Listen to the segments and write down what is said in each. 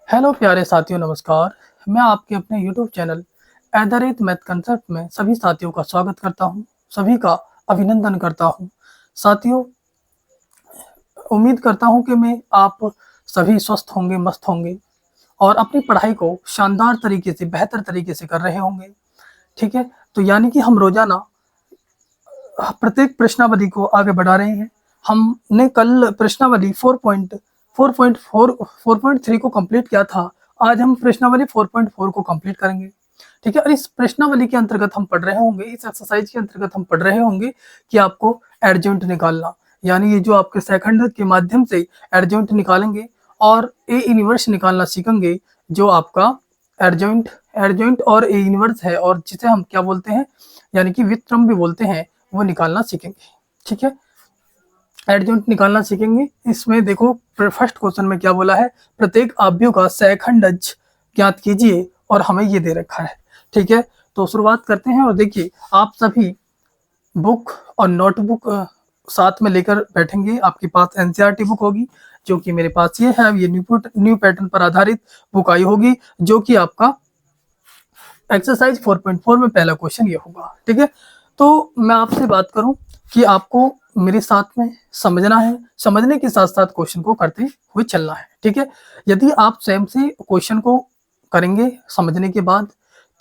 Hello प्यारे साथियों, नमस्कार। मैं आपके अपने यूट्यूब चैनल मैथ कंसेप्ट में सभी साथियों का स्वागत करता हूं, सभी का अभिनंदन करता हूं। साथियों, उम्मीद करता हूं कि मैं आप सभी स्वस्थ होंगे, मस्त होंगे और अपनी पढ़ाई को शानदार तरीके से, बेहतर तरीके से कर रहे होंगे। ठीक है? तो यानी कि हम रोज़ाना प्रत्येक प्रश्नावली को आगे बढ़ा रहे हैं। हमने कल प्रश्नावली 4.3 को कंप्लीट किया था। आज हम प्रश्नावली 4.4 को कंप्लीट करेंगे। ठीक है? और इस प्रश्नावली के अंतर्गत हम पढ़ रहे होंगे, इस एक्सरसाइज के अंतर्गत हम पढ़ रहे होंगे कि आपको एडजॉइंट निकालना, यानी ये जो आपके सेकंड के माध्यम से एडजॉइंट निकालेंगे और ए इनवर्स निकालना सीखेंगे, जो आपका एडजॉइंट एडजॉइंट और ए इनवर्स है और जिसे हम क्या बोलते हैं, यानी कि व्युत्क्रम भी बोलते हैं, वो निकालना सीखेंगे। ठीक है? एडजॉइंट निकालना सीखेंगे। इसमें देखो, फर्स्ट क्वेश्चन में क्या बोला है, प्रत्येक अवयव का सेकंडज ज्ञात कीजिए और हमें ये दे रखा है। ठीक है? तो शुरुआत करते हैं और देखिए, आप सभी बुक और नोटबुक साथ में लेकर बैठेंगे। आपके पास एनसीईआरटी बुक होगी, जो कि मेरे पास ये है। ये न्यू पैटर्न पर आधारित बुक आई होगी, जो कि आपका एक्सरसाइज 4.4 में पहला क्वेश्चन ये होगा। ठीक है? तो मैं आपसे बात करूं कि आपको मेरे साथ में समझना है, समझने के साथ साथ क्वेश्चन को करते हुए चलना है। ठीक है? यदि आप स्वयं से क्वेश्चन को करेंगे समझने के बाद,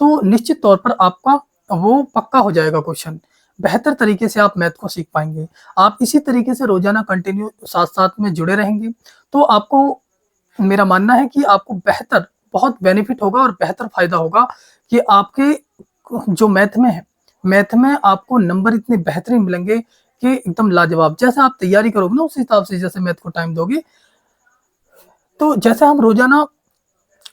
तो निश्चित तौर पर आपका वो पक्का हो जाएगा क्वेश्चन। बेहतर तरीके से आप मैथ को सीख पाएंगे। आप इसी तरीके से रोजाना कंटिन्यू साथ साथ में जुड़े रहेंगे, तो आपको, मेरा मानना है कि आपको बेहतर, बहुत बेनिफिट होगा और बेहतर फायदा होगा कि आपके जो मैथ में आपको नंबर इतने बेहतरीन मिलेंगे कि एकदम लाजवाब। जैसे आप तैयारी करोगे ना, उस हिसाब से जैसे मैथ को टाइम दोगे, तो जैसे हम रोजाना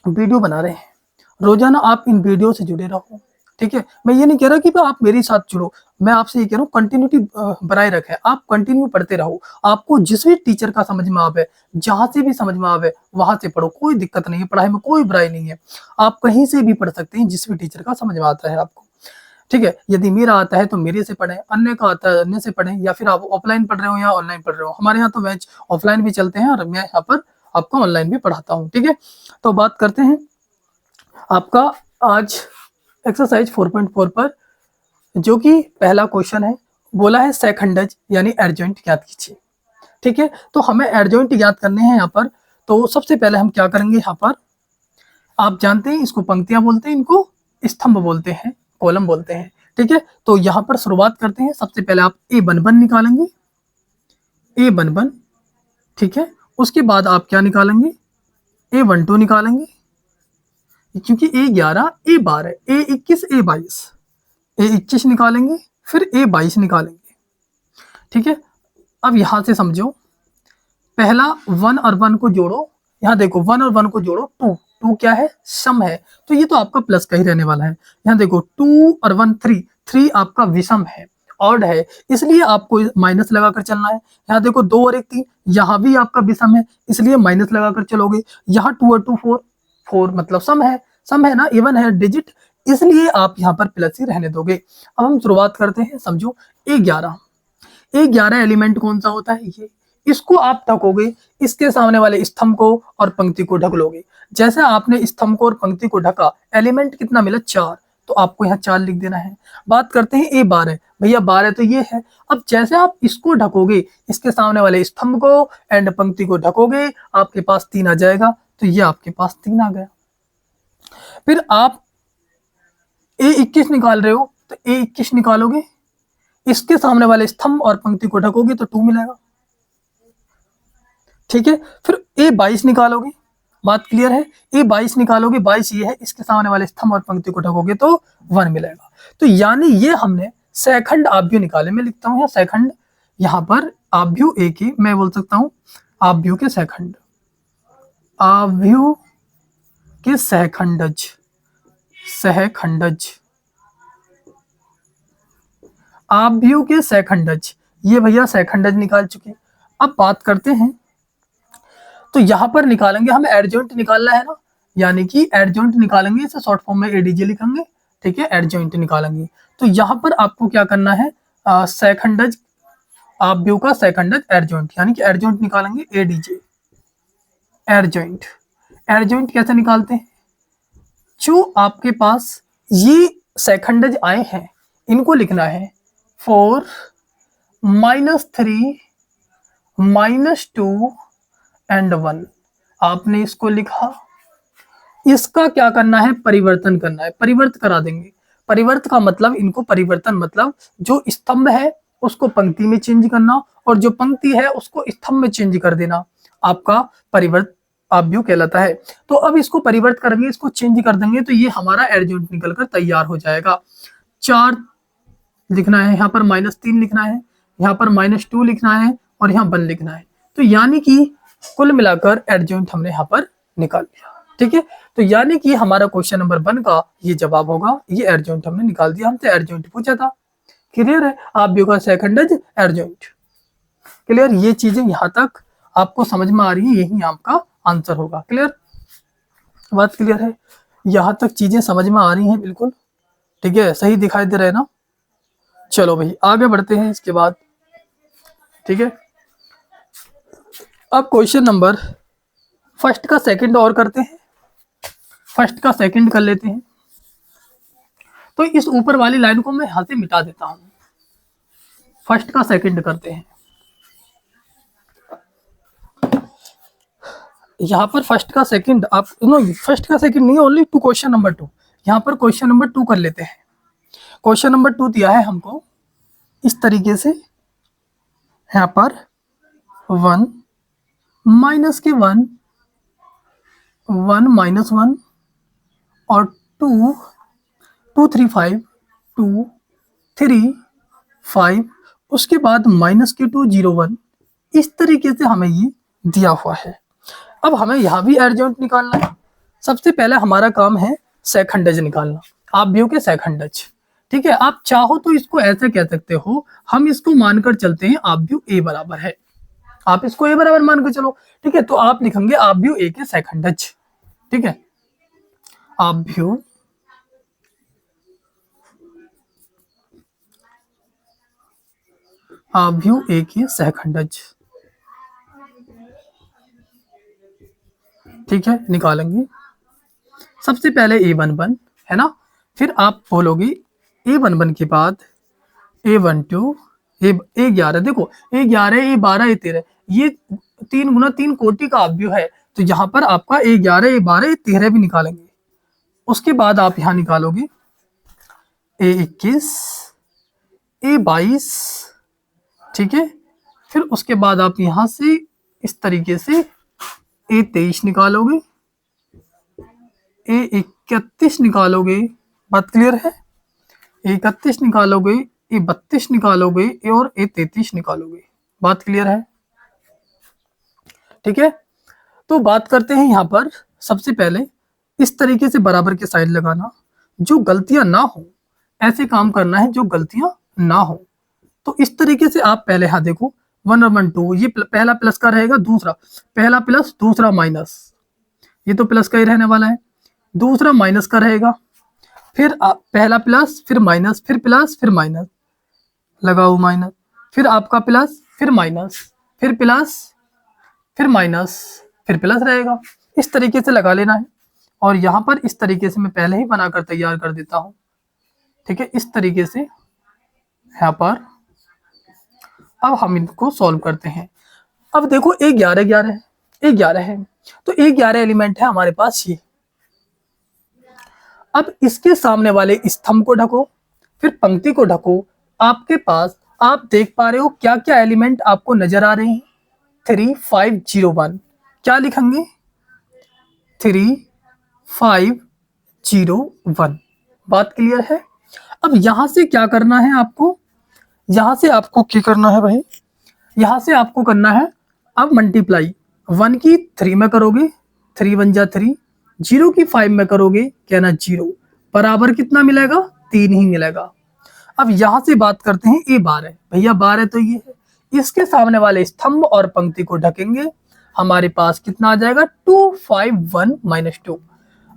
वीडियो बना रहे हैं, रोजाना आप इन वीडियो से जुड़े रहो। ठीक है? मैं ये नहीं कह रहा कि आप मेरे साथ जुड़ो, मैं आपसे ये कह रहा हूँ कंटिन्यूटी बनाए रखें। आप कंटिन्यू पढ़ते रहो। आपको जिस भी टीचर का समझ में आवे, जहां से भी समझ में आवे, वहां से पढ़ो। कोई दिक्कत नहीं है, पढ़ाई में कोई बुराई नहीं है। आप कहीं से भी पढ़ सकते हैं, जिस भी टीचर का समझ में आता है आपको। ठीक है? यदि मेरा आता है तो मेरे से पढ़ें, अन्य का आता है अन्य से पढ़ें, या फिर आप ऑफलाइन पढ़ रहे हो या ऑनलाइन पढ़ रहे हो। हमारे यहाँ तो बैच ऑफलाइन भी चलते हैं और मैं यहाँ पर आपको ऑनलाइन भी पढ़ाता हूँ। ठीक है? तो बात करते हैं आपका आज एक्सरसाइज 4.4 पर, जो कि पहला क्वेश्चन है। बोला है सेकंडज यानी एडजॉइंट ज्ञात कीजिए। ठीक है? तो हमें एडजॉइंट ज्ञात करने हैं यहाँ पर। तो सबसे पहले हम क्या करेंगे, यहाँ पर आप जानते हैं इसको पंक्तियां बोलते हैं, इनको स्तंभ बोलते हैं, कॉलम बोलते हैं। ठीक है? तो यहाँ पर शुरुआत करते हैं। सबसे पहले आप ए बन बन निकालेंगे, ए बन बन। ठीक है? उसके बाद आप क्या निकालेंगे, ए 1 2 निकालेंगे, क्योंकि ए 11, ए 12, ए 21, ए 22, ए 21 निकालेंगे, फिर ए 22 निकालेंगे। ठीक है? अब यहां से समझो, पहला 1 और 1 को जोड़ो। यहाँ देखो, 1 और 1 को जोड़ो, 2, 2 क्या है, सम है, तो ये तो आपका प्लस का ही रहने वाला है। यहाँ देखो 2 और 1 3, 3 आपका विषम है, ऑड है, इसलिए आपको माइनस लगाकर चलना है। यहाँ देखो 2 और 1 3, यहाँ भी आपका विषम है, इसलिए माइनस लगाकर चलोगे। यहाँ 2 और 2 4, 4 मतलब सम है ना, इवन है डिजिट, इसलिए आप यहाँ पर प्लस ही रहने दोगे। अब हम शुरुआत करते हैं। समझो, ए11 एलिमेंट कौन सा होता है, ये। इसको आप ढकोगे, इसके सामने वाले स्तंभ को और पंक्ति को ढक लोगे। जैसे आपने स्तंभ को और पंक्ति को ढका, एलिमेंट कितना मिला, 4, तो आपको यहाँ 4 लिख देना है। बात करते हैं ए12, भैया 12 तो ये है। अब जैसे आप इसको ढकोगे, इसके सामने वाले स्तंभ को एंड पंक्ति को ढकोगे, आपके पास 3 आ जाएगा, तो ये आपके पास 3 आ गया। फिर आप ए21 निकाल रहे हो, तो ए21 निकालोगे, इसके सामने वाले स्तंभ और पंक्ति को ढकोगे तो 2 मिलेगा। ठीक है? फिर ए22 निकालोगे, बात क्लियर है, ए22 निकालोगे, 22 ये है, इसके सामने वाले स्तंभ और पंक्ति को ढकोगे तो 1 मिलेगा। तो यानी ये हमने सेकंड आव्यूह निकाले। मैं लिखता हूं यहाँ सेकंड, यहाँ पर आव्यूह ए की मैं बोल सकता हूं आव्यूह के सेकंड, आव्यूह के सहखंडज, सहखंडज, आव्यूह के सहखंडज, ये भैया सहखंडज निकाल चुके। अब बात करते हैं, तो यहां पर निकालेंगे हम, एडजॉइंट निकालना है ना, यानी कि एडजॉइंट निकालेंगे, इसे शॉर्ट फॉर्म में एडीजे लिखेंगे। ठीक है? एडजॉइंट निकालेंगे, तो यहां पर आपको क्या करना है, सहखंडज, आव्यूह का सहखंडज एडजॉइंट, यानी कि एडजॉइंट निकालेंगे एडीजे, एडजॉइंट। एडजॉइंट कैसे निकालते हैं? जो आपके पास ये सेकंडज आए हैं इनको लिखना है 4 -3 -2 एंड 1। आपने इसको लिखा, इसका क्या करना है? परिवर्तन करना है, परिवर्त करा देंगे। परिवर्त का मतलब, इनको परिवर्तन मतलब जो स्तंभ है उसको पंक्ति में चेंज करना और जो पंक्ति है उसको स्तंभ में चेंज कर देना, आपका परिवर्त आव्यूह कहलाता है। तो अब इसको परिवर्त करेंगे, इसको चेंज कर देंगे तो ये हमारा एडजॉइंट निकलकर तैयार हो जाएगा। 4 लिखना है, यहाँ पर -3 लिखना है, यहाँ पर -2 लिखना है और यहाँ 1 लिखना है। तो यानी कि कुल मिलाकर एडजॉइंट हमने यहाँ पर निकाल लिया। ठीक है, तो यानी कि हमारा क्वेश्चन नंबर 1 का ये जवाब होगा, ये एडजॉइंट हमने निकाल दिया, हमसे एडजॉइंट पूछा था। क्लियर है? आव्यूह का सेकंडज एडजॉइंट। क्लियर? ये चीजें यहाँ तक आपको समझ में आ रही है, यही आपका आंसर होगा। क्लियर? बात क्लियर है? यहाँ तक चीजें समझ में आ रही हैं बिल्कुल? ठीक है, सही दिखाई दे रहा है ना? चलो भाई आगे बढ़ते हैं इसके बाद। ठीक है, अब क्वेश्चन नंबर फर्स्ट का सेकंड और करते हैं, फर्स्ट का सेकंड कर लेते हैं। तो इस ऊपर वाली लाइन को मैं यहां से मिटा देता हूं, फर्स्ट का सेकंड करते हैं। यहाँ पर फर्स्ट का सेकंड, आप नो फर्स्ट का सेकंड नहीं, ओनली टू क्वेश्चन नंबर 2। यहाँ पर क्वेश्चन नंबर 2 कर लेते हैं। क्वेश्चन नंबर 2 दिया है हमको इस तरीके से, यहाँ पर 1 माइनस के 1 1 -1 और 2 2 3 5 2 3 5, उसके बाद -2 0 1, इस तरीके से हमें ये दिया हुआ है। अब हमें यहाँ भी एडजॉइंट निकालना है। सबसे पहले हमारा काम है सेकंडज निकालना, आव्यूह के सेकंडज। ठीक है, आप चाहो तो इसको ऐसे कह सकते हो, हम इसको मानकर चलते हैं आव्यूह ए बराबर है, आप इसको ए बराबर मान के चलो। ठीक है, तो आप लिखेंगे आव्यूह ए के सेकंडज। ठीक है, आव्यूह ए के सेकंडज। ठीक है, निकालेंगे। सबसे पहले A11 है ना, फिर आप बोलोगे A11 के बाद A12 A11। देखो A11 A12 A13 ये 3 गुना 3 कोटि का आव्यूह है, तो यहाँ पर आपका A11 A12 A13 भी निकालेंगे। उसके बाद आप यहाँ निकालोगे A21 A22। ठीक है, फिर उसके बाद आप यहाँ से इस तरीके से A23 निकालोगे, A31 निकालोगे। बात क्लियर है? A31 निकालोगे, A32 निकालोगे और A33 निकालोगे। बात क्लियर है? ठीक है, तो बात करते हैं यहाँ पर। सबसे पहले इस तरीके से बराबर के साइड लगाना, जो गलतियां ना हो ऐसे काम करना है, जो गलतियां ना हो। तो इस तरीके से आप पहले यहाँ देखो 1 और 1 2, ये पहला प्लस का रहेगा, दूसरा पहला प्लस दूसरा माइनस, ये तो प्लस का ही रहने वाला है, दूसरा माइनस का रहेगा, फिर पहला प्लस फिर माइनस फिर प्लस फिर माइनस, लगाओ माइनस, फिर आपका प्लस फिर माइनस फिर प्लस फिर माइनस फिर प्लस रहेगा। इस तरीके से लगा लेना है। और यहाँ पर इस तरीके से मैं पहले ही बनाकर तैयार कर देता हूँ। ठीक है, इस तरीके से यहाँ पर अब हम इनको सॉल्व करते हैं। अब देखो A11 है, तो A11 एलिमेंट है हमारे पास ये। अब इसके सामने वाले स्तंभ को ढको, फिर पंक्ति को ढको। आपके पास आप देख पा रहे हो क्या क्या एलिमेंट आपको नजर आ रहे हैं? 3 5 0 1। क्या लिखेंगे? 3 5 0 1। बात क्लियर है? अब यहां से क्या करना है आपको? यहां से आपको क्या करना है भाई? यहां से आपको करना है अब मल्टीप्लाई। 1 की 3 में करोगे, 3 1 जा 3, 0 की 5 में करोगे, क्या ना 0, बराबर कितना मिलेगा? 3 ही मिलेगा। अब यहां से बात करते हैं A12। भैया 12 तो ये है, इसके सामने वाले स्तंभ और पंक्ति को ढकेंगे, हमारे पास कितना आ जाएगा? 2 5 1 -2।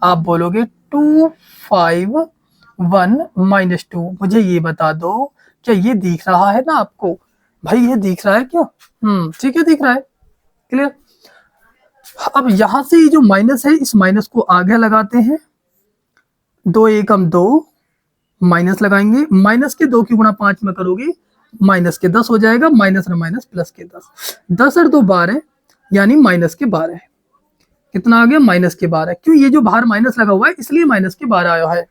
आप बोलोगे 2 5 1 -2। मुझे ये बता दो, क्या ये दिख रहा है ना आपको? भाई ये दिख रहा है क्या? ठीक है, दिख रहा है। क्लियर? अब यहां से ये जो माइनस है, इस माइनस को आगे लगाते हैं, 2 एकम 2, माइनस लगाएंगे, माइनस के 2 की गुणा 5 में करोगे माइनस के 10 हो जाएगा, माइनस और माइनस प्लस के 10, 10 और 2 12, यानी माइनस के 12। कितना आ गया? माइनस के 12। क्यों? ये जो बाहर माइनस लगा हुआ है इसलिए माइनस के 12 आया है।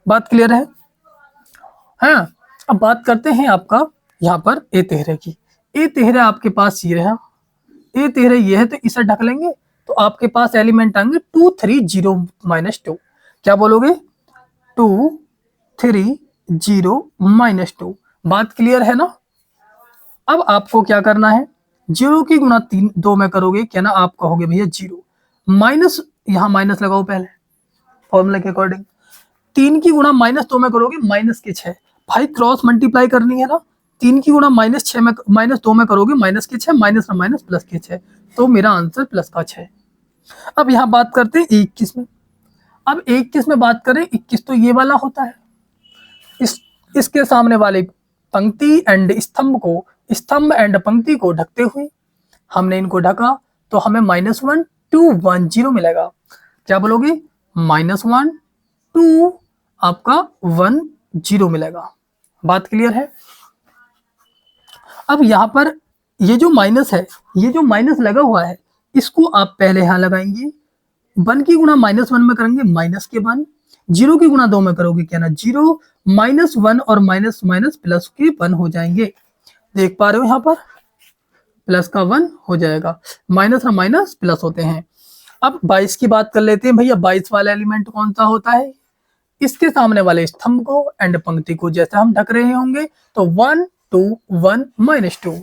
बात क्लियर है? हाँ। अब बात करते हैं आपका यहाँ पर ए 13 की। ए 13 आपके पास ये रहा, ए 13 ये है, तो इसे ढक लेंगे तो आपके पास एलिमेंट आएंगे 2 3 0 -2। क्या बोलोगे? 2 3 0 -2। बात क्लियर है ना? अब आपको क्या करना है, 0 की गुणा 3 2 में करोगे क्या ना, आप कहोगे भैया 0 माइनस, यहाँ माइनस लगाओ पहले फॉर्मूला के अकॉर्डिंग, 3 की गुणा -2 में करोगे माइनस के 6। भाई क्रॉस मल्टीप्लाई करनी है ना, 3 की गुणा -6 में -2 में करोगे माइनस के 6, माइनस और माइनस प्लस के 6, तो मेरा आंसर प्लस का 6। अब यहाँ बात करते हैं 21 में। अब 21 में बात करें, 21 तो ये वाला होता है, इसके सामने वाले पंक्ति एंड स्तंभ एंड पंक्ति को ढकते हुए हमने इनको ढका, तो हमें -1 2 1 0 मिलेगा। क्या बोलोगे? -1 2 आपका 1 0 मिलेगा। बात क्लियर है? अब यहाँ पर ये जो माइनस है, ये जो माइनस लगा हुआ है, इसको आप पहले यहाँ लगाएंगे, 1 की गुणा -1 में करेंगे माइनस के 1, 0 की गुणा 2 में करोगे क्या ना 0, -1 और माइनस माइनस प्लस के 1 हो जाएंगे। देख पा रहे हो यहाँ पर प्लस का 1 हो जाएगा, माइनस और माइनस प्लस होते हैं। अब 22 की बात कर लेते हैं भैया। 22 वाला एलिमेंट कौन सा होता है? इसके सामने वाले स्तंभ को एंड पंक्ति को जैसे हम ढक रहे होंगे, तो 1 2 1 -2,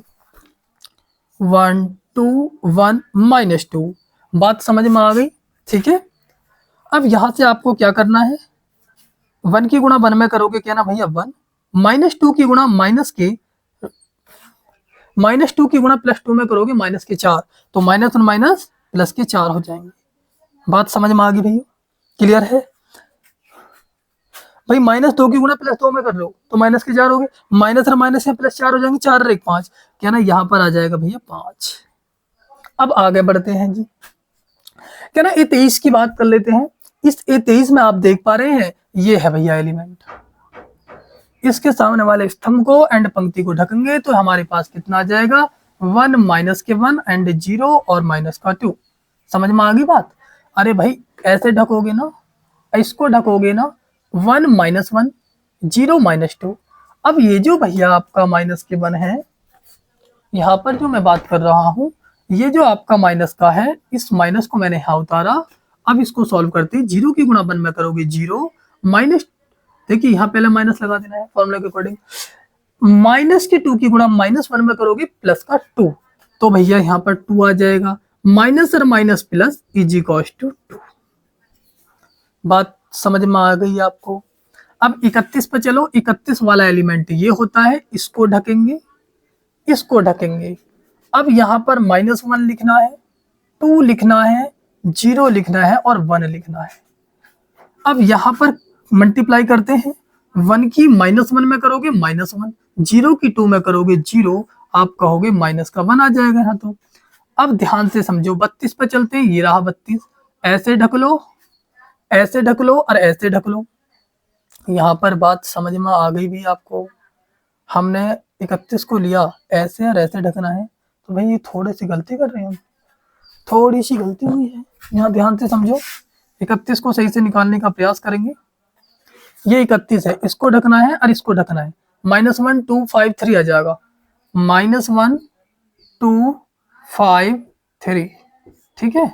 1 2 1 -2। बात समझ में आ गई? ठीक है। अब यहां से आपको क्या करना है, 1 की गुणा 1 में करोगे क्या ना भैया 1, -2 की गुणा -2 की गुणा +2 में करोगे माइनस के 4, तो माइनस और माइनस प्लस के 4 हो जाएंगे। बात समझ में आ गई भैया? क्लियर है? भाई -2 की गुणा +2 में कर लो तो माइनस के 4 हो गए, माइनस और माइनस में +4 हो जाएंगे, 4 और 1 5, क्या ना यहाँ पर आ जाएगा भैया 5। अब आगे बढ़ते हैं जी, क्या ना ए23 की बात कर लेते हैं। इस ए23 में आप देख पा रहे हैं, ये है भैया एलिमेंट, इसके सामने वाले स्तंभ को एंड पंक्ति को ढकेंगे तो हमारे पास कितना आ जाएगा, 1 माइनस के 1 एंड 0 और माइनस का 2। समझ में आ गई बात? अरे भाई ऐसे ढकोगे ना, इसको ढकोगे ना, 1 -1 0 -2। अब ये जो भैया आपका माइनस के 1 है, यहाँ पर जो मैं बात कर रहा हूँ, ये जो आपका माइनस का है, इस माइनस को मैंने यहाँ उतारा। अब इसको सॉल्व करते हैं, 0 की गुणा 1 में करोगे 0 माइनस, देखिए यहाँ पहले माइनस लगा देना है फॉर्मूला के अकॉर्डिंग, माइनस के 2 की गुणा -1 में करोगे प्लस का 2, तो भैया यहाँ पर 2 आ जाएगा, माइनस और minus plus is equals to 2। बात समझ में आ गई आपको? अब 31 पर चलो। 31 वाला एलिमेंट ये होता है, इसको ढकेंगे, इसको ढकेंगे। अब यहाँ पर -1 लिखना है, 2 लिखना है, 0 लिखना है और 1 लिखना है। अब यहाँ पर मल्टीप्लाई करते हैं, 1 की -1 में करोगे -1, 0 की 2 में करोगे 0, आप कहोगे माइनस का 1 आ जाएगा यहाँ। तो अब ध्यान से समझो, 32 पे चलते हैं, ये रहा 32, ऐसे ढक लो, ऐसे ढक लो और ऐसे ढक लो। यहाँ पर बात समझ में आ गई भी आपको? हमने 31 को लिया ऐसे और ऐसे ढकना है, तो भाई ये थोड़ी सी गलती कर रहे हैं हम, थोड़ी सी गलती हुई है, यहाँ ध्यान से समझो। 31 को सही से निकालने का प्रयास करेंगे। ये 31 है, इसको ढकना है और इसको ढकना है, -1 2 5 3 आ जाएगा, -1 2 5 3। ठीक है,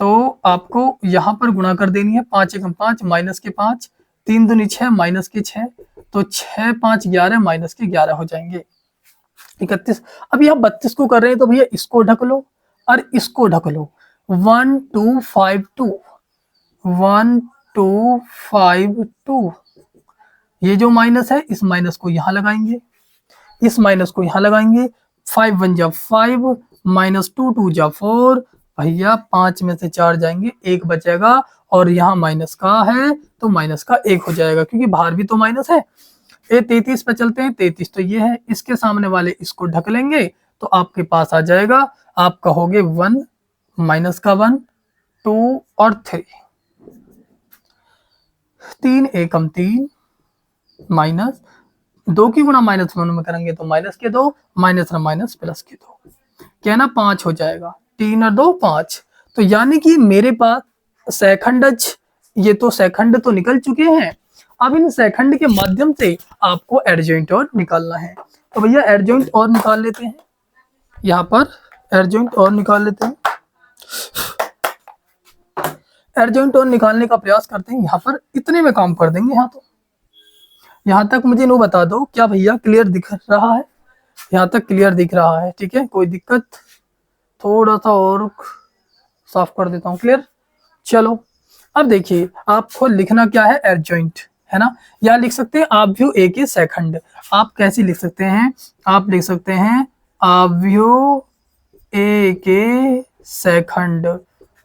तो आपको यहाँ पर गुणा कर देनी है, 5 एकम 5, माइनस के 5, 3 दूनी 6, माइनस के 6, तो 6 5 11, माइनस के 11 हो जाएंगे 31। अब यहाँ 32 को कर रहे हैं, तो भैया इसको ढक लो और इसको ढक लो, 1 2 5 2, 1 2 5 2। ये जो माइनस है, इस माइनस को यहाँ लगाएंगे, इस माइनस को यहाँ लगाएंगे, 5 1 जा 5, -2 2 जा 4, भैया 5 में से 4 जाएंगे, 1 बचेगा, और यहाँ माइनस का है तो माइनस का 1 हो जाएगा, क्योंकि बाहर भी तो माइनस है। ये 33 पे चलते हैं, 33 तो ये है, इसके सामने वाले इसको ढक लेंगे तो आपके पास आ जाएगा, आप कहोगे 1 माइनस का 1, 2 और 3, 3 एकम 3 माइनस 2 की गुणा -1 में करेंगे तो माइनस के 2, माइनस ना माइनस प्लस के 2, क्या ना 5 हो जाएगा, 3 और 2 5। तो यानी कि मेरे पास सेकंडज, ये तो सेकंड तो निकल चुके हैं, अब इन सेकंड के माध्यम से आपको एडजॉइंट और निकालना है। तो भैया एडजॉइंट और निकाल लेते हैं, यहाँ पर एडजॉइंट और निकाल लेते हैं, एडजॉइंट और निकालने का प्रयास करते हैं। यहाँ पर इतने में काम कर देंगे। यहाँ तो यहाँ तक मुझे नो बता दो, क्या भैया क्लियर दिख रहा है? यहाँ तक क्लियर दिख रहा है, ठीक है, कोई दिक्कत? थोड़ा सा और साफ कर देता हूँ, क्लियर। चलो अब देखिए, आपको लिखना क्या है, एडजॉइंट, है ना। या लिख सकते हैं आव्यूह ए के सेकंड। आप कैसे लिख सकते हैं? आप लिख सकते हैं आव्यूह ए के सेकंड,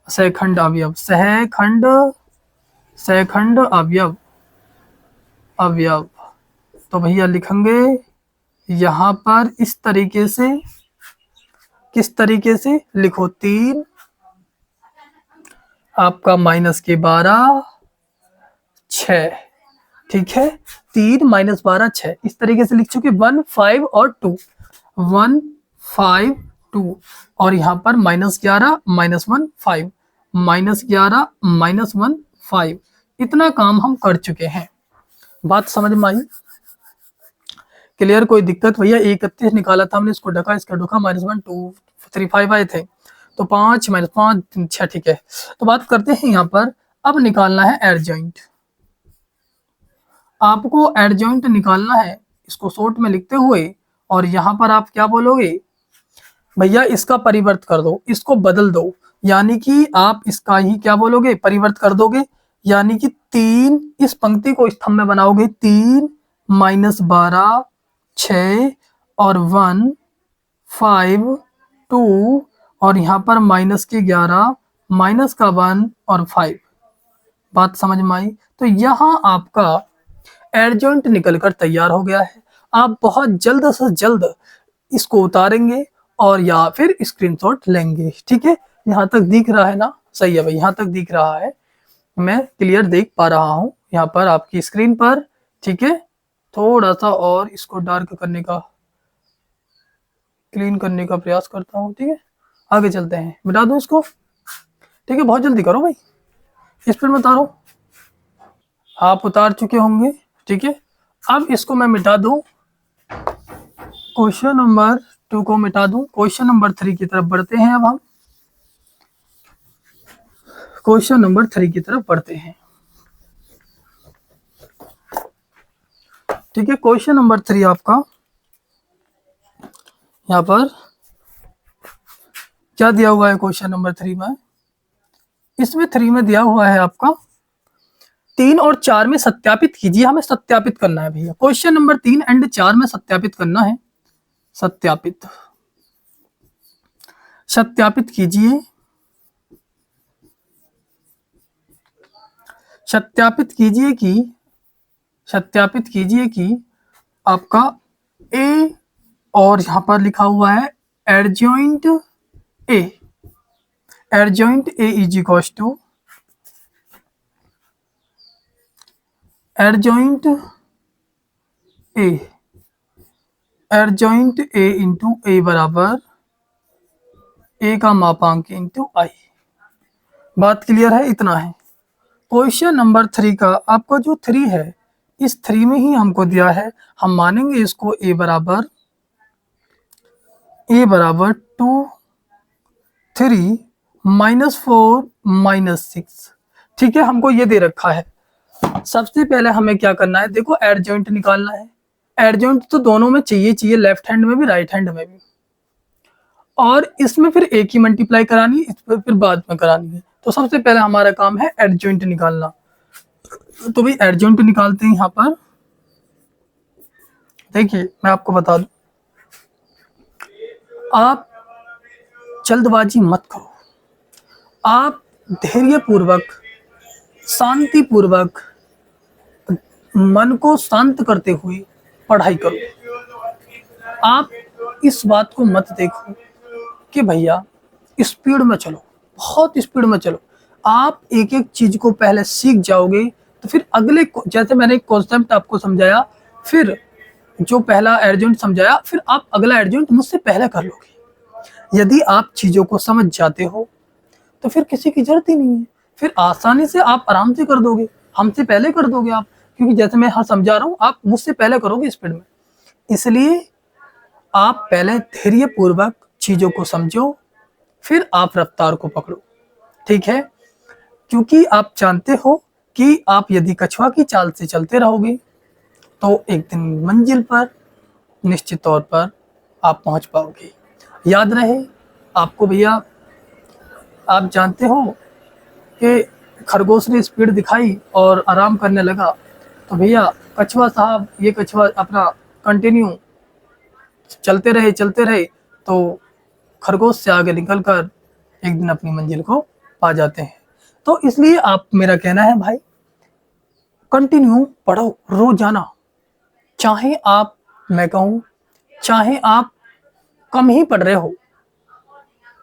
सेकंड अवयव, सहखंड, सहखंड अवयव, अवयव। तो भैया लिखेंगे यहाँ पर इस तरीके से, किस तरीके से लिखो, 3 आपका माइनस के 12 6, ठीक है, 3 माइनस 12 6, इस तरीके से लिख चुके। 1 5 और 2, 1 5 2, और यहाँ पर -11 -1 5, -11 -1 5, इतना काम हम कर चुके हैं। बात समझ में आई? क्लियर? कोई दिक्कत? भैया 31 निकाला था हमने, इसको ढका, इसका ढका, -1 2 3 5 आए थे, तो 5 -5 6, ठीक है। तो बात करते हैं यहाँ पर, अब निकालना है एडजॉइंट। आपको एडजॉइंट निकालना है, इसको शॉर्ट में लिखते हुए, और यहाँ पर आप क्या बोलोगे, भैया इसका परिवर्त कर दो, इसको बदल दो, यानी कि आप इसका ही क्या बोलोगे, परिवर्त कर दोगे, यानी कि 3, इस पंक्ति को स्तंभ में बनाओगे, 3 -12 6 और 1 5 2, और यहाँ पर -11 माइनस का 1 और 5। बात समझ में आई? तो यहाँ आपका एडजॉइंट निकलकर तैयार हो गया है। आप बहुत जल्द से जल्द इसको उतारेंगे और या फिर स्क्रीनशॉट लेंगे, ठीक है। यहाँ तक दिख रहा है ना? सही है भाई, यहाँ तक दिख रहा है, मैं क्लियर देख पा रहा हूँ यहाँ पर आपकी स्क्रीन पर, ठीक है। थोड़ा सा और इसको डार्क करने का, क्लीन करने का प्रयास करता हूँ, ठीक है। आगे चलते हैं, मिटा दूँ इसको, ठीक है, बहुत जल्दी करो भाई, इस पर मत उतारो। आप उतार चुके होंगे, ठीक है। अब इसको मैं मिटा दूं, क्वेश्चन नंबर 2 को मिटा दूं, क्वेश्चन नंबर 3 की तरफ बढ़ते हैं। अब हम क्वेश्चन नंबर 3 की तरफ बढ़ते हैं, ठीक है। क्वेश्चन नंबर 3 आपका यहाँ पर क्या दिया हुआ है? क्वेश्चन नंबर 3 में, इसमें 3 में दिया हुआ है आपका 3 और 4 में सत्यापित कीजिए। हमें सत्यापित करना है भैया, क्वेश्चन नंबर 3 एंड 4 में सत्यापित करना है। सत्यापित, सत्यापित कीजिए, सत्यापित कीजिए कि, सत्यापित कीजिए कि आपका ए, और यहां पर लिखा हुआ है adjoint A, adjoint A is equals to, adjoint A, adjoint A into A बराबर ए का मापांक इंटू आई। बात क्लियर है? इतना है। क्वेश्चन नंबर 3 का आपको जो 3 है, इस 3 में ही हमको दिया है, हम मानेंगे इसको ए बराबर 2 3 -4 -6, ठीक है। हमको ये दे रखा है। सबसे पहले हमें क्या करना है, देखो एडजॉइंट निकालना है। एडजॉइंट तो दोनों में चाहिए, लेफ्ट हैंड में भी राइट हैंड में भी, और इसमें फिर एक ही मल्टीप्लाई करानी है, इस पर फिर बाद में करानी है। तो सबसे पहले हमारा काम है एडजॉइंट निकालना। तो भाई एडजॉइंट निकालते हैं। यहाँ पर देखिए, मैं आपको बता दूं, आप जल्दबाजी मत करो, आप धैर्य पूर्वक, शांति पूर्वक, मन को शांत करते हुए पढ़ाई करो। आप इस बात को मत देखो कि भैया स्पीड में चलो, बहुत स्पीड में चलो। आप एक एक चीज को पहले सीख जाओगे तो फिर अगले जैसे मैंने एक कॉन्सेप्ट आपको समझाया, फिर जो पहला एडजॉइंट समझाया, फिर आप अगला एडजॉइंट मुझसे पहले कर लोगे। यदि आप चीजों को समझ जाते हो तो फिर किसी की जरूरत ही नहीं है, फिर आसानी से आप आराम से कर दोगे, हमसे पहले कर दोगे आप, क्योंकि जैसे मैं समझा रहा हूँ आप मुझसे पहले करोगे स्पीड में। इसलिए आप पहले धैर्य पूर्वक चीजों को समझो, फिर आप रफ्तार को पकड़ो, ठीक है। क्योंकि आप जानते हो कि आप यदि कछुआ की चाल से चलते रहोगे तो एक दिन मंजिल पर निश्चित तौर पर आप पहुंच पाओगे। याद रहे आपको भैया, आप जानते हो कि खरगोश ने स्पीड दिखाई और आराम करने लगा, तो भैया कछुआ साहब, ये कछुआ अपना कंटिन्यू चलते रहे तो खरगोश से आगे निकलकर एक दिन अपनी मंजिल को पा जाते हैं। तो इसलिए आप, मेरा कहना है भाई, कंटिन्यू पढ़ो रोजाना, चाहे आप, मैं कहूँ, चाहे आप कम ही पढ़ रहे हो।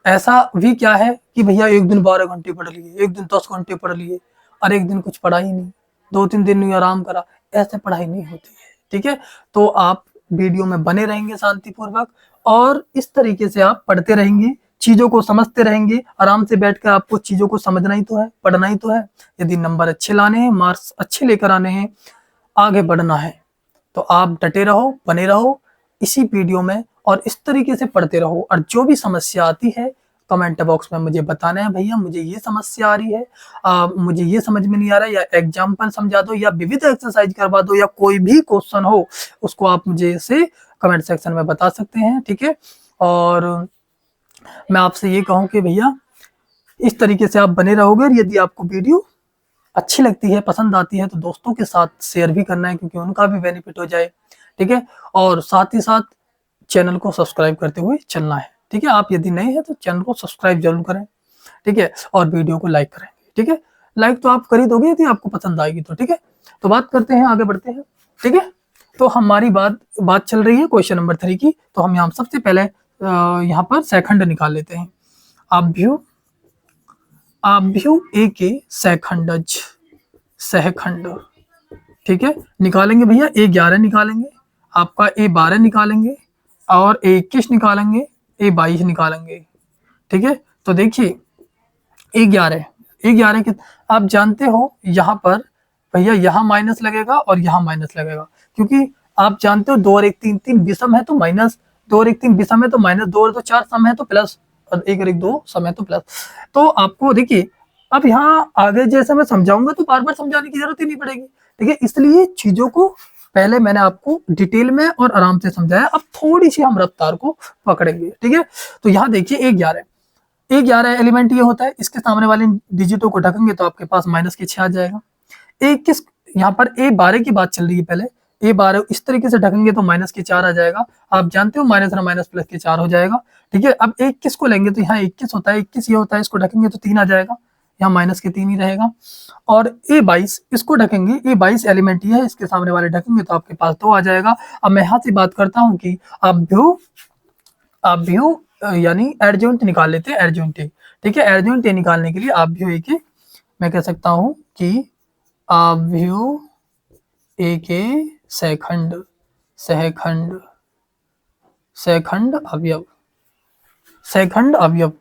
ऐसा भी क्या है कि भैया एक दिन 12 घंटे पढ़ लिए, एक दिन 10 घंटे पढ़ लिए और एक दिन कुछ पढ़ा ही नहीं, 2-3 दिन में आराम करा, ऐसे पढ़ाई नहीं होती है, ठीक है। तो आप वीडियो में बने रहेंगे शांतिपूर्वक और इस तरीके से आप पढ़ते रहेंगे, चीजों को समझते रहेंगे, आराम से बैठकर आपको चीजों को समझना ही तो है, पढ़ना ही तो है। यदि नंबर अच्छे लाने हैं, मार्क्स अच्छे लेकर आने हैं, आगे बढ़ना है, तो आप डटे रहो, बने रहो इसी वीडियो में और इस तरीके से पढ़ते रहो। और जो भी समस्या आती है कमेंट बॉक्स में मुझे बताना है, भैया मुझे ये समस्या आ रही है, मुझे ये समझ में नहीं आ रहा है, या एग्जाम्पल समझा दो, या विविध एक्सरसाइज करवा दो, या कोई भी क्वेश्चन हो उसको आप मुझे से कमेंट सेक्शन में बता सकते हैं, ठीक है। और मैं आपसे ये कहूँ कि भैया इस तरीके से आप बने रहोगे। और यदि आपको वीडियो अच्छी लगती है, पसंद आती है, तो दोस्तों के साथ शेयर भी करना है, क्योंकि उनका भी बेनिफिट हो जाए, ठीक है। और साथ ही साथ चैनल को सब्सक्राइब करते हुए चलना है, ठीक है। आप यदि नए हैं तो चैनल को सब्सक्राइब जरूर करें, ठीक है, और वीडियो को लाइक करें, ठीक है। लाइक तो आप कर ही दोगे यदि आपको पसंद आएगी तो, ठीक है। तो बात करते हैं, आगे बढ़ते हैं, ठीक है। तो हमारी बात चल रही है क्वेश्चन नंबर 3 की। तो हम यहाँ सबसे पहले यहाँ पर सेखंड निकाल लेते हैं। आभ्यु ए के सेखंडज, सहखंड, ठीक है। निकालेंगे भैया, A11 निकालेंगे, आपका A12 निकालेंगे, और A21 निकालेंगे, A22 निकालेंगे, ठीक है। तो देखिए A11 के आप जानते हो यहाँ पर भैया यहाँ माइनस लगेगा और यहाँ माइनस लगेगा, क्योंकि आप जानते हो 2 और 1 3 3 विषम है तो माइनस, 2 और 1 3 विषम है तो माइनस, 2 और 2 4 सम है तो प्लस, और 1 और 1 2 सम है तो प्लस। तो आपको देखिए, अब यहाँ आगे जैसे मैं समझाऊंगा तो बार बार समझाने की जरूरत ही नहीं पड़ेगी, ठीक है। इसलिए चीजों को पहले मैंने आपको डिटेल में और आराम से समझाया, अब थोड़ी सी हम रफ्तार को पकड़ेंगे, ठीक है। तो यहाँ देखिए A11 एलिमेंट ये होता है, इसके सामने वाले डिजिटों को ढकेंगे तो आपके पास माइनस के 6 आ जाएगा। A21 यहाँ पर A12 की बात चल रही है, पहले A12 इस तरीके से ढकेंगे तो माइनस के 4 आ जाएगा। आप जानते हो माइनस ना माइनस प्लस के 4 हो जाएगा, ठीक है। अब A21 को लेंगे तो यहाँ 21 होता है, 21 ये होता है, इसको ढकेंगे तो 3 आ जाएगा, यहाँ माइनस के 3 ही रहेगा। और A22 इसको ढकेंगे, A22 एलिमेंट ये है, इसके सामने वाले ढकेंगे तो आपके पास 2 आ जाएगा। अब मैं यहाँ से बात करता हूँ कि आभ्यु यानी एडजॉइंट निकाल लेते हैं, एडजॉइंट ए, ठीक है। एडजॉइंट ए निकालने के लिए आभ्यु ए के मैं कह सकता हूँ कि आभ्यु ए के सहखंड, सहखंड अवयव, सहखंड अवयव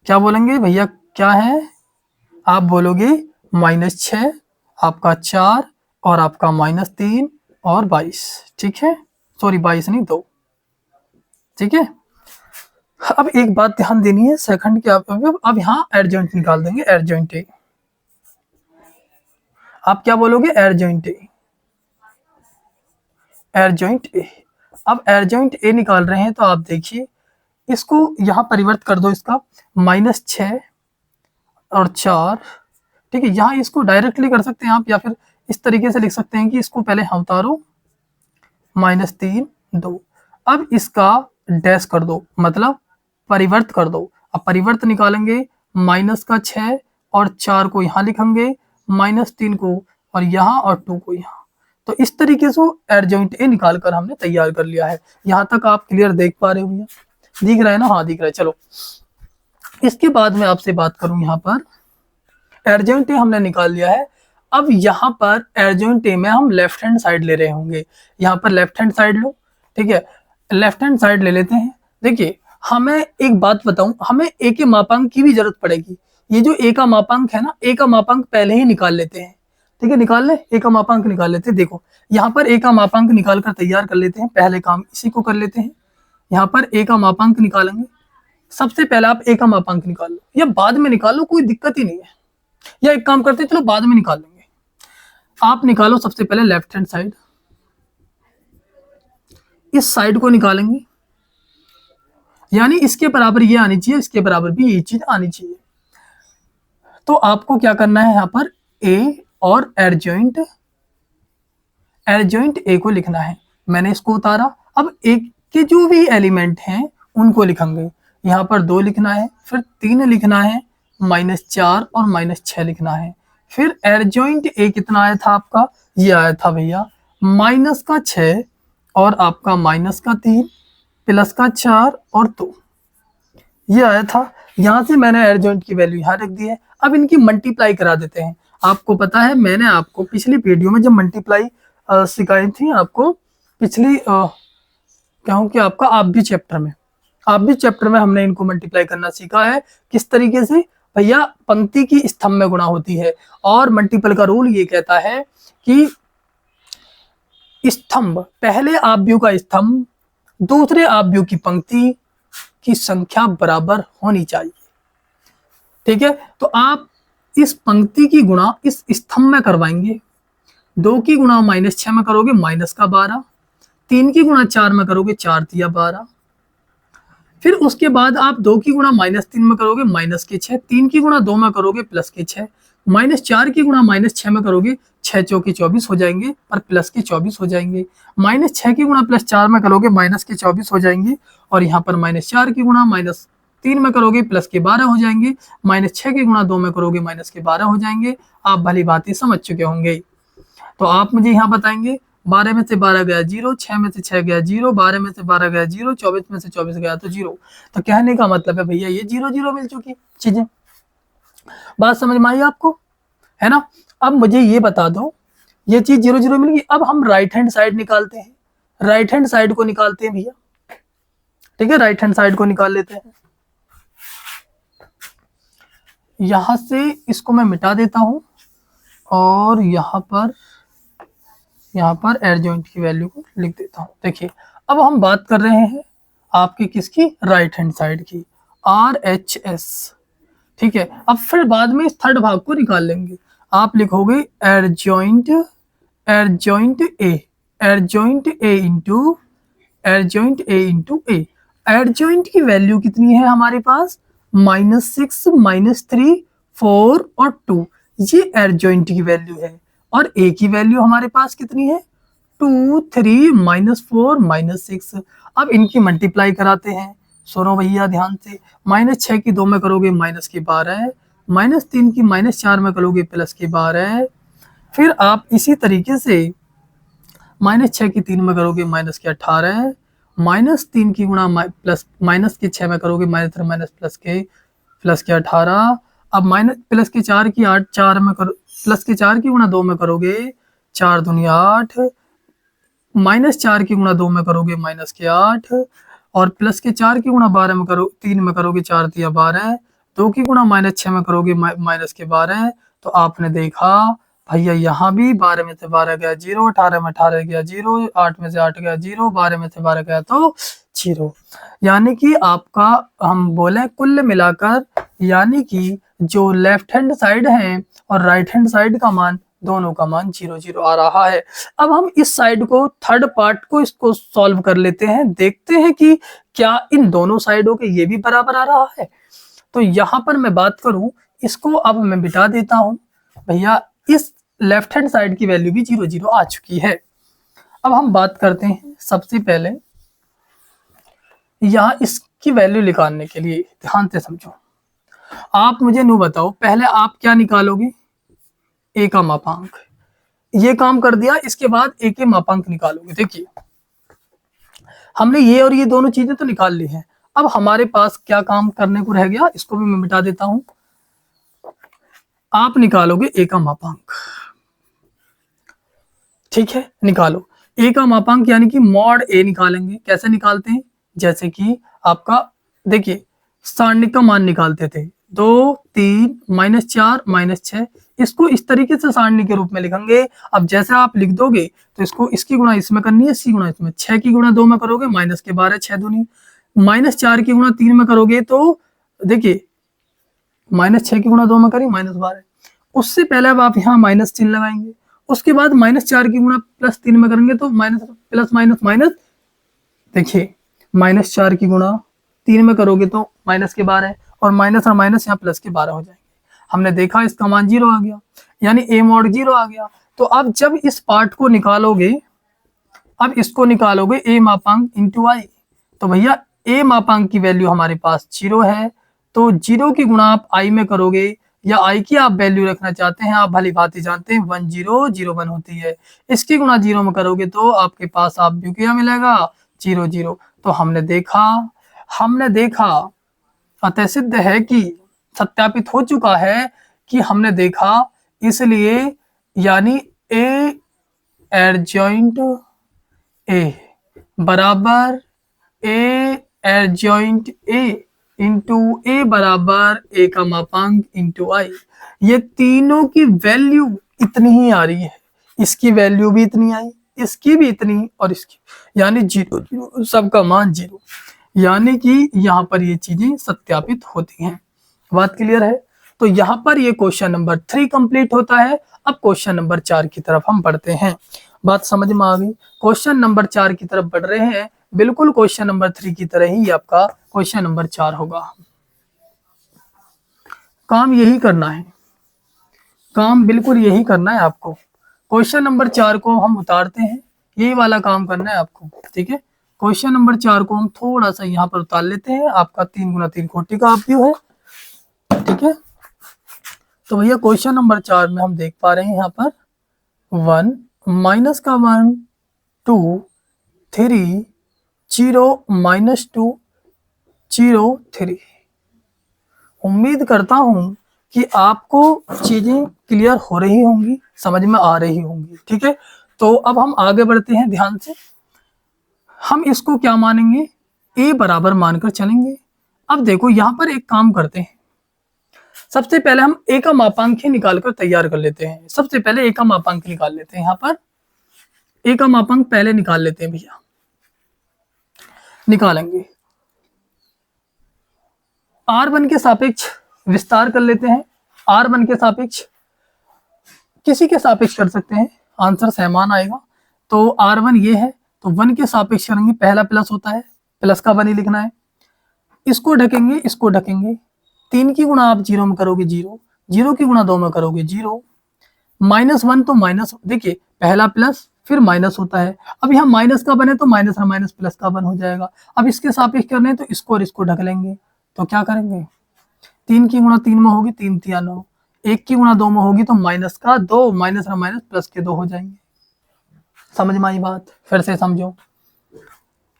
क्या बोलेंगे भैया, क्या है? आप बोलोगे -6, आपका 4 और आपका -3 और 22, ठीक है। सॉरी 22 नहीं 2, ठीक है। अब एक बात ध्यान देनी है, सेकंड के अब यहाँ एडजॉइंट निकाल देंगे, एडजॉइंट ए। आप क्या बोलोगे? एडजॉइंट ए, एडजॉइंट ए। अब एडजॉइंट ए निकाल रहे हैं तो आप देखिए इसको यहाँ परिवर्त कर दो, इसका -6 और 4, ठीक है। यहाँ इसको डायरेक्टली कर सकते हैं आप, या फिर इस तरीके से लिख सकते हैं कि इसको पहले हम उतारो -3 2, अब इसका डैश कर दो, मतलब परिवर्त कर दो। अब परिवर्त निकालेंगे, माइनस का 6 और 4 को यहाँ लिखेंगे, -3 को और यहाँ और 2 को यहाँ। तो इस तरीके से एडजॉइंट ए निकाल कर हमने तैयार कर लिया है। यहाँ तक आप क्लियर देख पा रहे हो भैया? दिख रहा है ना? हाँ दिख रहा है। चलो इसके बाद मैं आपसे बात करूं, यहाँ पर एडजॉइंट ए हमने निकाल लिया है। अब यहाँ पर एडजॉइंट ए में हम लेफ्ट हैंड साइड ले रहे होंगे। यहाँ पर लेफ्ट हैंड साइड लो, ठीक है, लेफ्ट हैंड साइड ले लेते हैं। देखिए हमें एक बात बताऊं, हमें ए के मापांक की भी जरूरत पड़ेगी। ये जो ए का मापांक है ना, ए का मापांक पहले ही निकाल लेते हैं, ठीक है, निकाल ले, ए का मापांक निकाल लेते हैं। देखो यहाँ पर ए का मापांक निकाल कर तैयार कर लेते हैं, पहले काम इसी को कर लेते हैं। यहाँ पर ए का मापांक निकालेंगे। सबसे पहले आप ए का मापांक निकाल लो, या बाद में निकालो, कोई दिक्कत ही नहीं है, या एक काम करते हैं, चलो बाद में निकाल लेंगे। आप निकालो सबसे पहले लेफ्ट हैंड साइड, इस साइड को निकालेंगे, यानी इसके बराबर ये आनी चाहिए, इसके बराबर भी ये चीज आनी चाहिए। तो आपको क्या करना है, यहाँ पर ए और एडजॉइंट ए को लिखना है। मैंने इसको उतारा। अब ए के जो भी एलिमेंट हैं उनको लिखेंगे। यहाँ पर 2 लिखना है, फिर 3 लिखना है, -4 और -6 लिखना है। फिर एडजॉइंट ए कितना आया था आपका, ये आया था भैया -6 और आपका -3 +4 और 2, ये आया था। यहाँ से मैंने एडजॉइंट की वैल्यू यहाँ रख दी है। अब इनकी मल्टीप्लाई करा देते हैं। आपको पता है मैंने आपको पिछली वीडियो में जब मल्टीप्लाई सिखाई थी, आपको पिछली क्योंकि आपका आप भी चैप्टर में हमने इनको मल्टीप्लाई करना सीखा है। किस तरीके से भैया, पंक्ति की स्तंभ में गुणा होती है, और मल्टीपल का रूल ये कहता है कि स्तंभ, पहले आव्यूह का स्तंभ दूसरे आव्यूह की पंक्ति की संख्या बराबर होनी चाहिए, ठीक है। तो आप इस पंक्ति की गुणा इस स्तंभ में करवाएंगे। 2 की गुणा -6 में करोगे -12, 3 की गुणा 4 में करोगे 4 तिया 12, फिर उसके बाद आप 2 की गुणा -3 में करोगे -6, 3 की गुणा 2 में करोगे +6, -4 की गुणा -6 में करोगे 6 चौके 24 हो जाएंगे और +24 हो जाएंगे। -6 की गुणा +4 में करोगे -24 हो जाएंगे, और यहाँ पर -4 की गुणा -3 में करोगे +12 हो जाएंगे, -6 की गुणा 2 में करोगे -12 हो जाएंगे। आप भली भांति समझ चुके होंगे। तो आप मुझे यहाँ बताएंगे 12 में से 12 गया 0, 6 में से 6 गया 0, 12 में से 12 गया 0, 24 में से 24 गया तो 0। तो कहने का मतलब है भैया ये 0 0 मिल चुकी चीजें। बात समझ में आई आपको, है ना। अब मुझे ये बता दो, ये चीज 0 0 मिल गई। अब हम राइट हैंड साइड निकालते हैं, राइट हैंड साइड को निकालते हैं भैया, ठीक है, राइट हैंड साइड को निकाल लेते हैं। यहां से इसको मैं मिटा देता हूं, और यहाँ पर एडजॉइंट की वैल्यू को लिख देता हूँ। देखिए अब हम बात कर रहे हैं आपकी किसकी, राइट हैंड साइड की, RHS, ठीक है। अब फिर बाद में इस थर्ड भाग को निकाल लेंगे। आप लिखोगे adjoint A into A. Adjoint की वैल्यू कितनी है हमारे पास, -6, -3, 4 और 2, ये एडजॉइंट की वैल्यू है। और ए की वैल्यू हमारे पास कितनी है, 2, 3, -4, -6। अब इनकी मल्टीप्लाई कराते हैं। सुनो भैया ध्यान से, -6 की 2 में करोगे -12, -3 की -4 में करोगे +12, फिर आप इसी तरीके से -6 की 3 में करोगे -18, -3 की गुणा -6 में करोगे +18। अब +4 की 8, 4 में करो, +4 की गुणा 2 में करोगे 4 दूनी 8, -4 की गुणा 2 में करोगे -8, और +4 की गुणा 12 में करो 3 में करोगे 4 तिया 12, 2 की गुणा -6 में करोगे -12। तो आपने देखा भैया यहाँ भी 12 में से 12 गया 0, 18 में 18 गया 0, 8 में से 8 गया 0, 12 में से 12 गया तो 0। यानी कि आपका हम बोले कुल मिलाकर, यानी कि जो लेफ्ट हैंड साइड है और राइट हैंड साइड का मान, दोनों का मान 0 0 आ रहा है। अब हम इस साइड को, थर्ड पार्ट को, इसको सॉल्व कर लेते हैं, देखते हैं कि क्या इन दोनों साइडों के ये भी बराबर आ रहा है। तो यहाँ पर मैं बात करूं, इसको अब मैं बिठा देता हूं भैया, इस लेफ्ट हैंड साइड की वैल्यू भी 0 0 आ चुकी है। अब हम बात करते हैं, सबसे पहले यहाँ इसकी वैल्यू निकालने के लिए ध्यान से समझो। आप मुझे नो बताओ, पहले आप क्या निकालोगे, ए का मापांक। ये काम कर दिया, इसके बाद ए के मापांक निकालोगे। देखिए हमने ये और ये दोनों चीजें तो निकाल ली हैं। अब हमारे पास क्या काम करने को रह गया, इसको भी मैं मिटा देता हूं। आप निकालोगे ए का मापांक, ठीक है, निकालो ए का मापांक यानी कि मॉड ए निकालेंगे। कैसे निकालते हैं, जैसे कि आपका देखिए सारणिक का मान निकालते थे 2 3 -4 -6, इसको इस तरीके से सारणी के रूप में लिखेंगे। अब जैसे आप लिख दोगे तो इसको इसकी गुणा इसमें करनी है, इसकी गुणा इसमें, 6 की गुणा 2 में करोगे माइनस के 12 6 दूनी, -4 की गुणा 3 में करोगे तो देखिए -6 की गुणा 2 में करी -12। उससे पहले अब आप यहाँ माइनस चिन्ह लगाएंगे, उसके बाद -4 की गुणा +3 में करेंगे तो माइनस प्लस माइनस माइनस, देखिए -4 की गुणा 3 में करोगे तो माइनस के 12 और माइनस यहाँ प्लस के 12 हो जाएंगे। हमने देखा इसका मान 0 आ गया, यानी ए मॉड 0 आ गया। तो अब जब इस पार्ट को निकालोगे, अब इसको निकालोगे ए मापांक इंटू आई, तो भैया ए मापांक की वैल्यू हमारे पास 0 है, तो 0 की गुणा आप आई में करोगे, या आई की आप वैल्यू रखना चाहते हैं, आप भली भांति जानते हैं 1 0 0 1 होती है, इसकी गुणा 0 में करोगे तो आपके पास आप भी क्या मिलेगा 0 0। तो हमने देखा अतः सिद्ध है कि सत्यापित हो चुका है कि हमने देखा, इसलिए यानी ए एडजॉइंट ए बराबर ए एडजॉइंट ए इंटू ए बराबर ए का मापांक इंटू आई, ये तीनों की वैल्यू इतनी ही आ रही है, इसकी वैल्यू भी इतनी आई, इसकी भी इतनी और इसकी, यानी 0 0, सबका मान 0, यानी कि यहाँ पर ये चीजें सत्यापित होती हैं। बात क्लियर है। तो यहाँ पर ये क्वेश्चन नंबर 3 कंप्लीट होता है। अब क्वेश्चन नंबर 4 की तरफ हम बढ़ते हैं। बात समझ में आ गई। क्वेश्चन नंबर 4 की तरफ बढ़ रहे हैं, बिल्कुल क्वेश्चन नंबर 3 की तरह ही आपका क्वेश्चन नंबर 4 होगा। काम यही करना है, काम बिल्कुल यही करना है आपको। क्वेश्चन नंबर 4 को हम उतारते हैं, यही वाला काम करना है आपको, ठीक है। क्वेश्चन नंबर 4 को हम थोड़ा सा यहाँ पर उतार लेते हैं। आपका 3 गुना 3 कोटि का व्यू है, ठीक है। तो भैया क्वेश्चन नंबर 4 में हम देख पा रहे हैं यहाँ पर 1 माइनस का 1 2 3 0 -2 0 3। उम्मीद करता हूं कि आपको चीजें क्लियर हो रही होंगी, समझ में आ रही होंगी, ठीक है। तो अब हम आगे बढ़ते हैं, ध्यान से हम इसको क्या मानेंगे, ए बराबर मानकर चलेंगे। अब देखो यहाँ पर एक काम करते हैं, सबसे पहले हम ए का मापांक ही निकालकर तैयार कर लेते हैं। सबसे पहले ए का मापांक निकाल लेते हैं, यहाँ पर ए का मापांक पहले निकाल लेते हैं भैया, निकालेंगे R1 के सापेक्ष विस्तार कर लेते हैं। R1 के सापेक्ष, किसी के सापेक्ष कर सकते हैं, आंसर समान आएगा। तो R1 ये है, तो 1 के सापेक्ष करेंगे, पहला प्लस होता है, प्लस का 1 ही लिखना है। इसको ढकेंगे, इसको ढकेंगे, 3 की गुणा आप 0 में करोगे 0, 0 की गुणा 2 में करोगे 0, -1 तो माइनस, देखिए पहला प्लस फिर माइनस होता है। अब यहाँ माइनस का 1 है तो माइनस और माइनस प्लस का 1 हो जाएगा। अब इसके सापेक्ष करने हैं तो इसको और इसको ढक लेंगे, तो क्या करेंगे, 3 की गुणा 3 में होगी 3 3 9, 1 की गुणा 2 में होगी तो माइनस का 2, माइनस और माइनस प्लस के 2 हो जाएंगे। समझ में आई बात, फिर से समझो।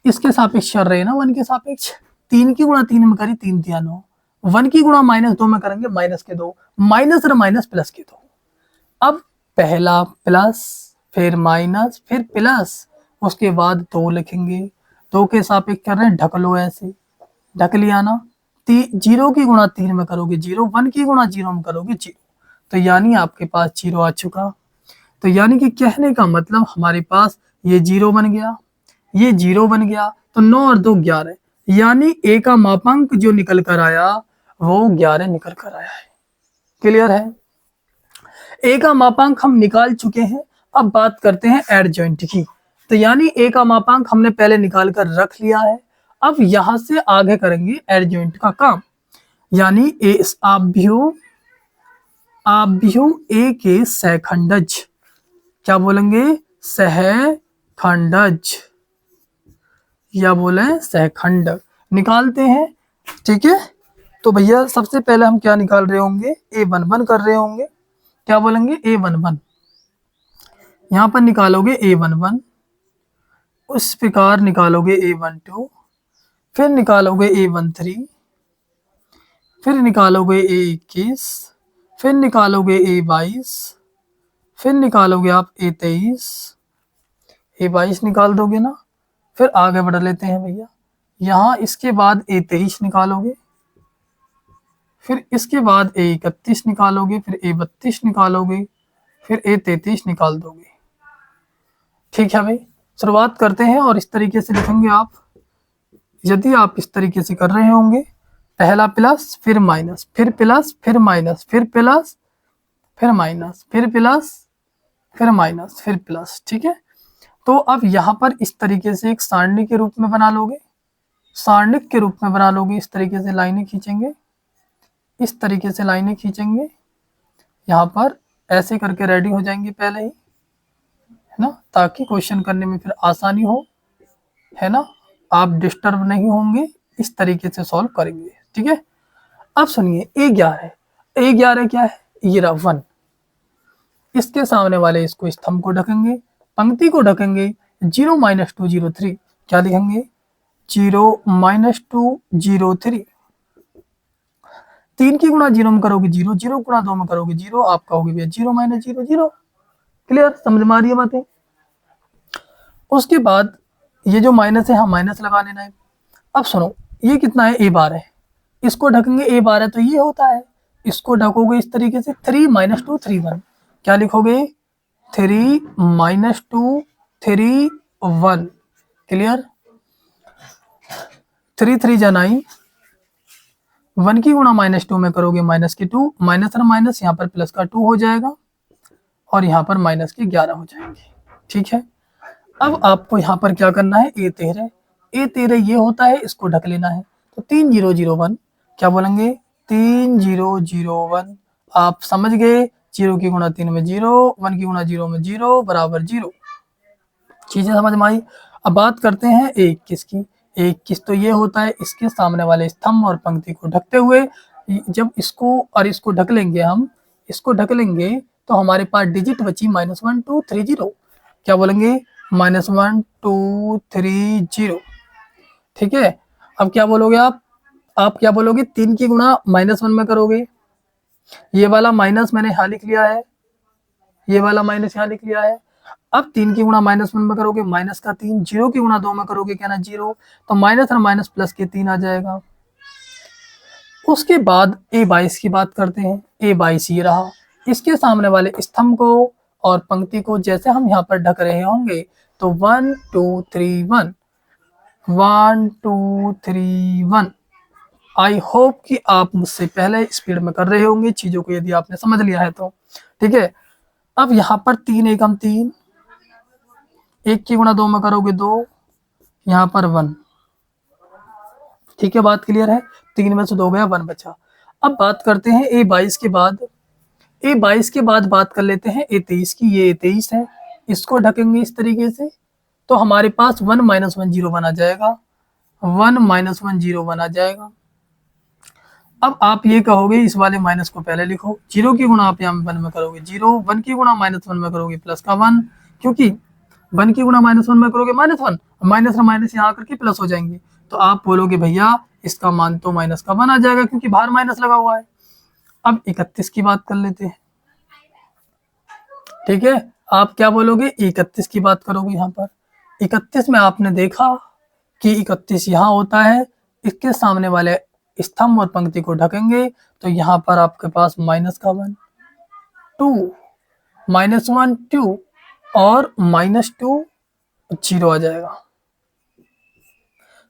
इसके सापेक्ष कर रहे हैं ना, 1 के सापेक्ष, 3 की गुणा 3 में करी 3 3 9, 1 की गुणा -2 में करेंगे माइनस के 2, माइनस और माइनस प्लस के 2। अब पहला प्लस फिर माइनस फिर प्लस, उसके बाद 2 लिखेंगे, 2 के सापेक्ष कर रहे हैं, ढक लो, ऐसे ढक लिया ना। 0 की गुणा 3 में करोगे 0, 1 की गुणा 0 में करोगे 0, तो यानी आपके पास 0 आ चुका। तो यानी कि कहने का मतलब हमारे पास ये 0 बन गया, ये 0 बन गया, तो 9 और 2 11, यानी ए का मापांक जो निकल कर आया वो 11 निकल कर आया है। क्लियर है। ए का मापांक हम निकाल चुके हैं। अब बात करते हैं एडजॉइंट की। तो यानी ए का मापांक हमने पहले निकाल कर रख लिया है, अब यहां से आगे करेंगे एडजॉइंट का काम। यानी आभ्यु ए के सहखंडज, क्या बोलेंगे, सहखंडज, या बोले सहखंड निकालते हैं, ठीक है। तो भैया सबसे पहले हम क्या निकाल रहे होंगे, A11 कर रहे होंगे, क्या बोलेंगे A11, यहां पर निकालोगे A11, उस प्रकार निकालोगे A12, फिर निकालोगे A13, फिर निकालोगे A21, फिर निकालोगे A22, फिर निकालोगे आप A23, A22 निकाल दोगे ना, फिर आगे बढ़ लेते हैं भैया। यहाँ इसके बाद A23 निकालोगे, फिर इसके बाद A31 निकालोगे, फिर A32 निकालोगे, फिर A33 निकाल दोगे। ठीक है भाई, शुरुआत करते हैं और इस तरीके से लिखेंगे आप। यदि आप इस तरीके से कर रहे होंगे, पहला प्लस फिर माइनस, फिर प्लस फिर माइनस, फिर प्लस फिर माइनस, फिर प्लस फिर माइनस, फिर प्लस। ठीक है, तो अब यहाँ पर इस तरीके से एक सारणी के रूप में बना लोगे, सारणिक के रूप में बना लोगे। इस तरीके से लाइनें खींचेंगे, इस तरीके से लाइनें खींचेंगे, यहाँ पर ऐसे करके रेडी हो जाएंगे पहले ही, है ना, ताकि क्वेश्चन करने में फिर आसानी हो, है ना, आप डिस्टर्ब नहीं होंगे। इस तरीके से सॉल्व करेंगे। ठीक है, अब सुनिए A11, A11 क्या है, ये रहा 1, इसके सामने वाले इसको स्तंभ को ढकेंगे, पंक्ति को ढकेंगे, 0 - 2 0 3, क्या लिखेंगे 0 - 2 0 3। 3 की गुणा 0 में करोगे 0, 0 गुणा 2 में करोगे 0, आप कहोगे भैया 0 - 0 0। क्लियर, समझ में आ रही है बातें। उसके बाद ये जो माइनस है, हाँ माइनस लगा लेना है। अब सुनो, ये कितना है A12, इसको ढकेंगे A12 तो ये होता है, इसको ढकोगे इस तरीके से 3 - 2 3 1, क्या लिखोगे 3 - 2 3 1। क्लियर, 3 3 जा 9, 1 की गुणा -2 में करोगे माइनस के 2, माइनस और माइनस यहाँ पर प्लस का 2 हो जाएगा, और यहाँ पर माइनस के 11 हो जाएंगे। ठीक है, अब आपको यहाँ पर क्या करना है, A13, A13 ये होता है, इसको ढक लेना है। तो 3 0 0 1, क्या बोलेंगे 3 0 0 1। आप समझ गए, 0 की गुणा 3 में 0, 1 की गुणा 0 में 0 बराबर 0। चीजें समझ में आई। अब बात करते हैं A21 की। A21 तो ये होता है, इसके सामने वाले स्तंभ और पंक्ति को ढकते हुए, जब इसको और इसको ढक लेंगे, हम इसको ढक लेंगे तो हमारे पास डिजिट बची -1 2 3 0। क्या बोलेंगे -1 2 3 0। ठीक है, अब क्या बोलोगे आप क्या बोलोगे, 3 की गुणा -1 में करोगे, ये वाला माइनस मैंने यहाँ लिख लिया है, ये वाला माइनस यहाँ लिख लिया है। अब 3 की गुणा -1 में करोगे माइनस का 3, 0 की गुणा 2 में करोगे क्या ना 0, तो माइनस और माइनस प्लस के 3 आ जाएगा। उसके बाद A22 की बात करते हैं। A22 ये रहा, इसके सामने वाले स्तंभ को और पंक्ति को जैसे हम यहाँ पर ढक रहे होंगे, तो 1 2 3 1, 1 2 3 1। आई होप कि आप मुझसे पहले स्पीड में कर रहे होंगे चीजों को, यदि आपने समझ लिया है तो। ठीक है, अब यहाँ पर 3 एकम 3, 1 की गुणा 2 में करोगे 2, यहाँ पर 1। ठीक है, बात क्लियर है, 3 में से 2 गया, 1 बचा। अब बात करते हैं A22 के बाद। A22 के बाद बात कर लेते हैं A23 की। ये A23 है, इसको ढकेंगे इस तरीके से, तो हमारे पास 1 - 1 0 1 आ जाएगा, 1 - 1 0 1 आ जाएगा। अब आप ये कहोगे इस वाले माइनस को पहले लिखो, 0 की गुणा आप यहाँ 1 में करोगे 0, 1 की गुणा -1 में करोगे प्लस का 1, क्योंकि 1 की गुणा -1 में करोगे -1, माइनस और माइनस यहाँ आकर के प्लस हो जाएंगे, तो आप बोलोगे भैया इसका मान तो माइनस का 1 आ जाएगा, क्योंकि बाहर माइनस लगा हुआ है। अब 31 की बात कर लेते हैं। ठीक है, आप क्या बोलोगे 31 की बात करोगे। यहाँ पर 31 में आपने देखा कि 31 यहाँ होता है, इसके सामने वाले स्तंभ और पंक्ति को ढकेंगे, तो यहाँ पर आपके पास माइनस का 1 2 -1 2 और -2 0 आ जाएगा।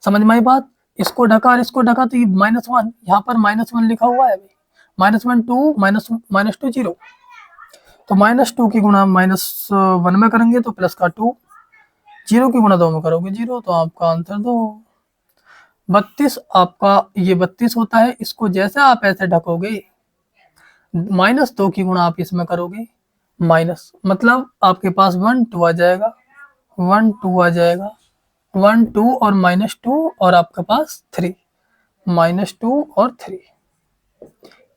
समझ में आई बात। इसको ढका और इसको ढका, तो ये -1, यहाँ पर -1 लिखा हुआ है, -1 2 -2 0, तो -2 की गुणा -1 में करेंगे तो प्लस का 2, 0 की गुणा 2 में करोगे 0, तो आपका आंसर 2। 32 आपका ये 32 होता है, इसको जैसे आप ऐसे ढकोगे, -2 की गुणा आप इसमें करोगे माइनस, मतलब आपके पास 1 2 आ जाएगा, 1 2 आ जाएगा, 1 2 और -2 और आपके पास 3, -2 और 3।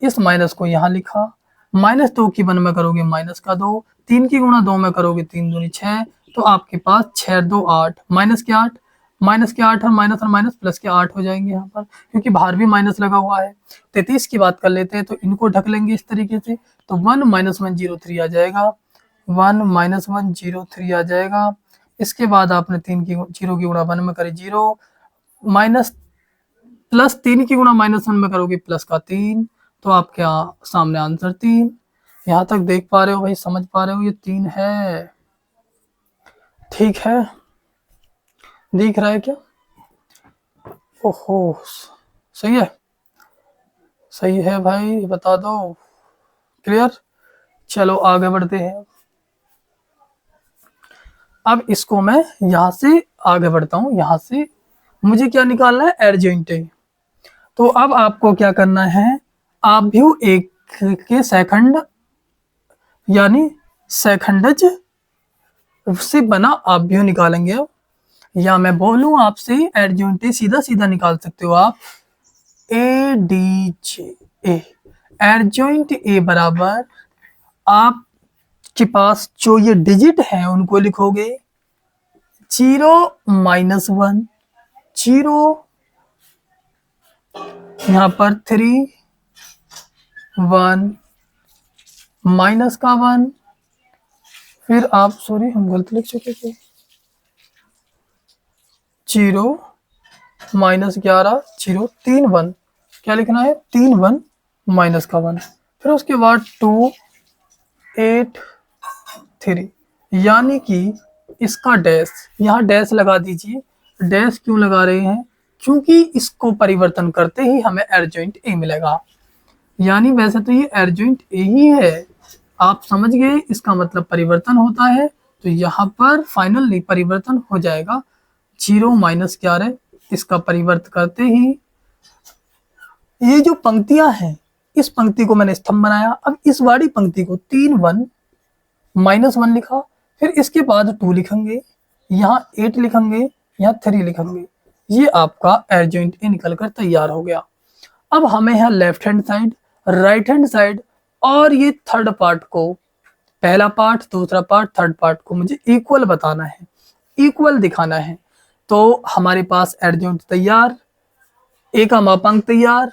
इस माइनस को यहाँ लिखा, -2 की 1 में करोगे माइनस का 2, 3 की गुणा 2 में करोगे 3 दूनी 6, तो आपके पास 6 2 8, माइनस के 8, माइनस के 8 और माइनस प्लस के 8 हो जाएंगे यहाँ पर, क्योंकि बाहर भी माइनस लगा हुआ है। 33 की बात कर लेते हैं, तो इनको ढक लेंगे इस तरीके से, तो 1 - 103 आ जाएगा, 1 - 103 आ जाएगा। इसके बाद आपने 3 की 0 की गुणा 1 में करे 0, माइनस प्लस 3 की गुणा -1 में करोगे प्लस का 3, तो आपके यहाँ सामने आंसर 3। यहाँ तक देख पा रहे हो भाई, समझ पा रहे हो, ये 3 है। ठीक है, दिख रहा है क्या? ओहो, सही है, सही है भाई, बता दो। क्लियर? चलो आगे बढ़ते हैं। अब इसको मैं यहाँ से आगे बढ़ता हूँ। यहाँ से मुझे क्या निकालना है? एडजॉइंट। तो अब आपको क्या करना है? आप भी एक के सेकंड यानी सेकंडज से बना आप भी निकालेंगे अब, या मैं बोलूं आपसे एडजॉइंट सीधा सीधा निकाल सकते हो आप। A D J A, adjoint ए बराबर आपके पास जो ये डिजिट है उनको लिखोगे 0 - 1, 0, यहाँ पर 3, 1, माइनस का 1, फिर आप सॉरी हम गलत लिख चुके थे, 0 - 11, 0, 3 1, क्या लिखना है? 3 1 माइनस का 1, फिर उसके बाद 2 8 3, यानी कि इसका डैश, यहाँ डैश लगा दीजिए। डैश क्यों लगा रहे हैं? क्योंकि इसको परिवर्तन करते ही हमें एडजॉइंट ए मिलेगा। यानी वैसे तो ये एडजॉइंट ए ही है, आप समझ गए, इसका मतलब परिवर्तन होता है, तो यहाँ पर फाइनली परिवर्तन हो जाएगा। 0 - 11, इसका परिवर्तन करते ही ये जो पंक्तियां हैं, इस पंक्ति को मैंने स्तंभ बनाया। अब इस वाली पंक्ति को 3 1 -1 लिखा, फिर इसके बाद 2 लिखेंगे, यहाँ 8 लिखेंगे, यहाँ 3 लिखेंगे। ये आपका एडजॉइंट ए निकलकर तैयार हो गया। अब हमें यहाँ left hand side, right hand side और ये थर्ड पार्ट को, पहला पार्ट, दूसरा पार्ट, थर्ड पार्ट को मुझे इक्वल बताना है, इक्वल दिखाना है। तो हमारे पास एडजॉइंट तैयार, ए का मापांक तैयार।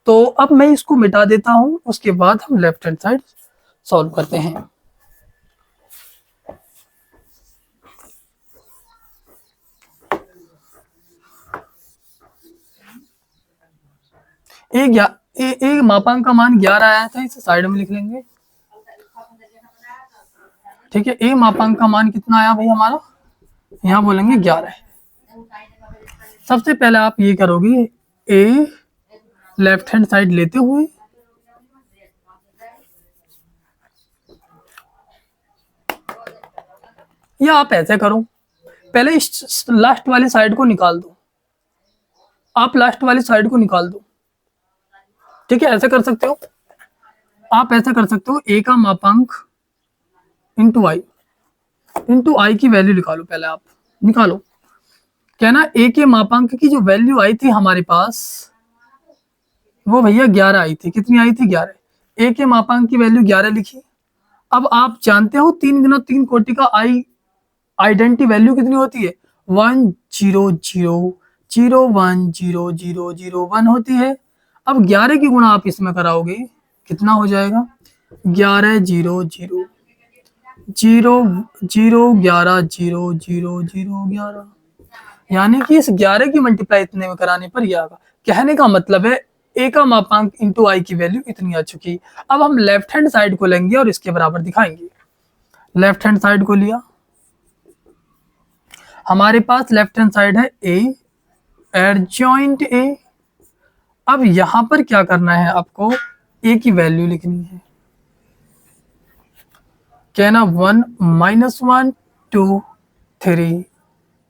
तो अब मैं इसको मिटा देता हूं, उसके बाद हम लेफ्ट हैंड साइड सॉल्व करते हैं। एक मापांक का मान 11 आया था, इसे साइड में लिख लेंगे। ठीक है, ए मापांक का मान कितना आया भाई हमारा? यहाँ बोलेंगे 11। सबसे पहले आप ये करोगे, ए लेफ्ट हैंड साइड लेते हुए या आप ऐसे करो, पहले इस लास्ट वाली साइड को निकाल दो, आप लास्ट वाली साइड को निकाल दो। ठीक है, ऐसे कर सकते हो, आप ऐसा कर सकते हो, ए का मापांक इंटू आई की वैल्यू निकालो, पहले आप निकालो। क्या ना, ए के मापांक की जो वैल्यू आई थी हमारे पास, वो भैया 11 आई थी। कितनी आई थी? 11। ए के मापांक की वैल्यू 11 लिखी। अब आप जानते हो 3 गुना 3 कोटि का आइडेंटिटी वैल्यू कितनी होती है? 1 0 0 0 1 0 0 0 1 होती है। अब 11 की गुणा आप इसमें कराओगे, कितना हो जाएगा? 11 0 0 0 0 11 0 0 0 11, यानी कि इस 11 की मल्टीप्लाई इतने में कराने पर यह आएगा। कहने का मतलब है ए का मापांक इंटू आई की वैल्यू इतनी आ चुकी। अब हम लेफ्ट हैंड साइड को लेंगे और इसके बराबर दिखाएंगे। लेफ्ट हैंड साइड को लिया, हमारे पास लेफ्ट हैंड साइड है ए, एडजॉइंट ए। अब यहां पर क्या करना है आपको? ए की वैल्यू लिखनी है। कहना 1 -1 2 3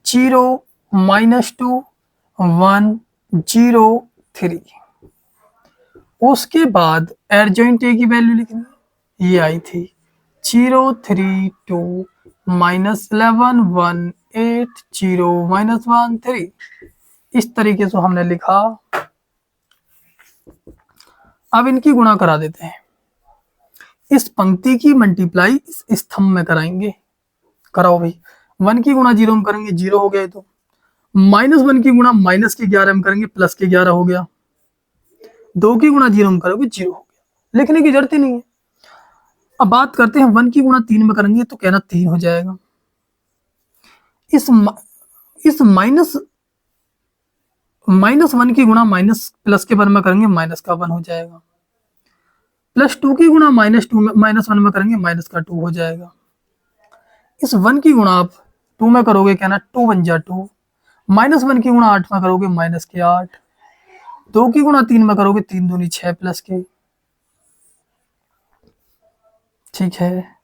0 -2 1 0 3, उसके बाद एडजॉइंट ए की वैल्यू लिखनी, ये आई थी 0 3 2 -11 1 8 0 -1 3। इस तरीके से हमने लिखा। अब इनकी गुणा करा देते हैं, इस पंक्ति की मल्टीप्लाई इस स्तंभ में कराएंगे। कराओ भाई, 1 की गुणा 0 में करेंगे, 0 हो गए, तो -1 की गुणा -11 में करेंगे प्लस के 11 हो गया। 2 की गुणा 0 में करोगे 0 हो गया, लिखने की जरूरत ही नहीं है। अब बात करते हैं 1 की गुणा 3 में करेंगे तो कहना 3 हो जाएगा। इस -1 की गुणा माइनस प्लस के वन में करेंगे माइनस का 1 हो जाएगा। +2 की गुणा -1 में करेंगे माइनस का 2 हो जाएगा। इस 1 की गुणा आप 2 में करोगे कहना 2 1 जा 2। -1 की गुणा 8 में करोगे माइनस के 8। 2 की गुणा 3 में करोगे 3 दूनी 6 प्लस के। ठीक है,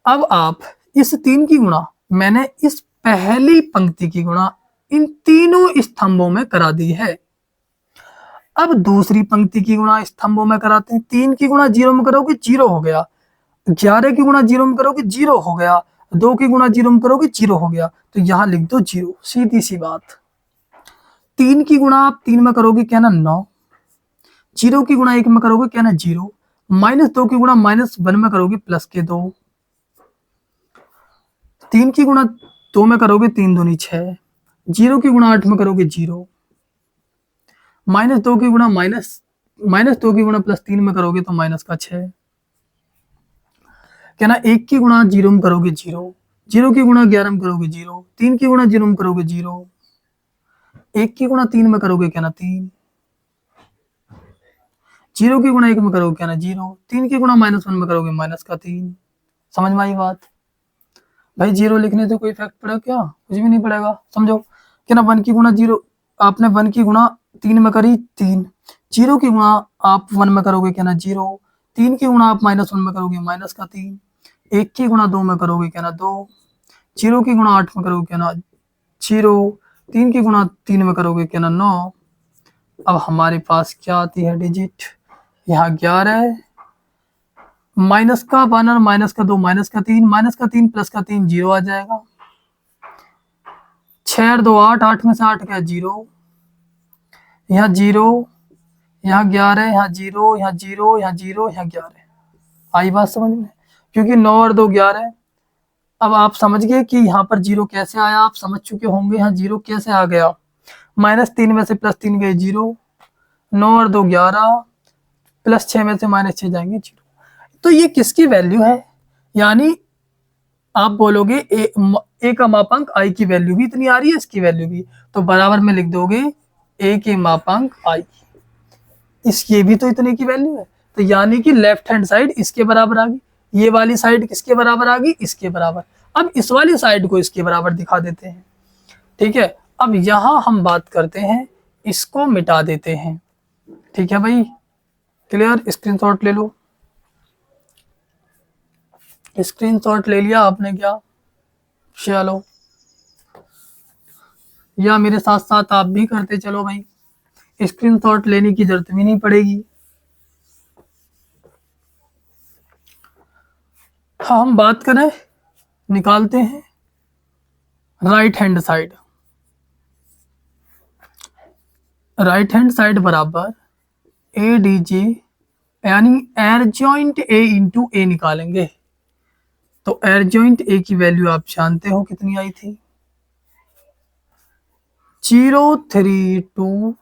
अब आप इस 3 की गुणा मैंने इस पहली पंक्ति की गुणा इन तीनों स्तंभों में करा दी है। अब दूसरी पंक्ति की गुणा स्तंभों में कराते हैं। 3 की गुणा 0 में करोगे 0 हो गया। 11 की गुणा 0 में करोगे 0 हो गया। 2 की गुणा 0 में करोगे 0 हो गया, तो यहां लिख दो 0, सीधी सी बात। 3 की गुणा आप 3 में करोगे क्या ना 9। 0 की गुणा 1 में करोगे क्या ना 0। -2 की गुणा -1 में करोगे प्लस के 2। 3 की गुणा 2 में करोगे 3 दूनी 6। 0 की गुणा 8 में करोगे 0। -2 की गुणा -2 की गुणा +3 में करोगे तो माइनस का 6। क्या ना 1 की गुणा 0 में करोगे 0। 0 की गुणा 11 में करोगे 0। 3 की गुणा 0 में करोगे 0। 1 की गुणा 3 में करोगे क्या ना 3। 0 की गुणा 1 में करोगे क्या ना 0। 3 की गुणा -1 में करोगे माइनस का 3। समझ में आई बात? भाई 0 लिखने से कोई इफेक्ट पड़ेगा क्या? कुछ भी नहीं पड़ेगा। समझो क्या ना 1 की गुणा 0, आपने 1 की गुणा 3 में करी 3। 0 की गुणा आप 1 में करोगे क्या ना 0। 3 की गुणा आप -1 में करोगे माइनस का 3। 1 की गुणा 2 में करोगे क्या ना 2। 0 की गुणा 8 में करोगे क्या ना 0। 3 की गुणा 3 में करोगे क्या ना 9। अब हमारे पास क्या आती है डिजिट, यहाँ 11, माइनस का 1 और माइनस का 2 माइनस का 3, माइनस का 3 प्लस का 3 0 आ जाएगा। 6 और 2 8, 8 में से 8 क्या 0। यहाँ 0, यहाँ 11, यहाँ 0, यहाँ 0, यहाँ 0, यहाँ 11। आई बात समझ में? क्योंकि 9 और 2 11। अब आप समझ गए कि यहाँ पर 0 कैसे आया, आप समझ चुके होंगे यहाँ 0 कैसे आ गया। -3 में से +3 गए 0। 9 और 2 11, +6 में से -6 जाएंगे 0। तो ये किसकी वैल्यू है? यानी आप बोलोगे ए का मापांक आई की वैल्यू भी इतनी आ रही है, इसकी वैल्यू भी, तो बराबर में लिख दोगे ए के मापांक आई, इसकी भी तो इतने की वैल्यू है। तो यानी कि लेफ्ट हैंड साइड इसके बराबर आ गई, ये वाली साइड किसके बराबर आ गई, इसके बराबर। अब इस वाली साइड को इसके बराबर दिखा देते हैं। ठीक है, अब यहां हम बात करते हैं, इसको मिटा देते हैं। ठीक है भाई, क्लियर? स्क्रीनशॉट ले लो। स्क्रीनशॉट ले लिया आपने क्या? चलो, या मेरे साथ साथ आप भी करते चलो भाई, स्क्रीनशॉट लेने की जरूरत भी नहीं पड़ेगी। हाँ, हम बात करें, निकालते हैं right hand side. Right hand side बराबर ए डी जे, यानी एडजॉइंट ए इंटू ए निकालेंगे। तो एडजॉइंट ए की वैल्यू आप जानते हो कितनी आई थी, 032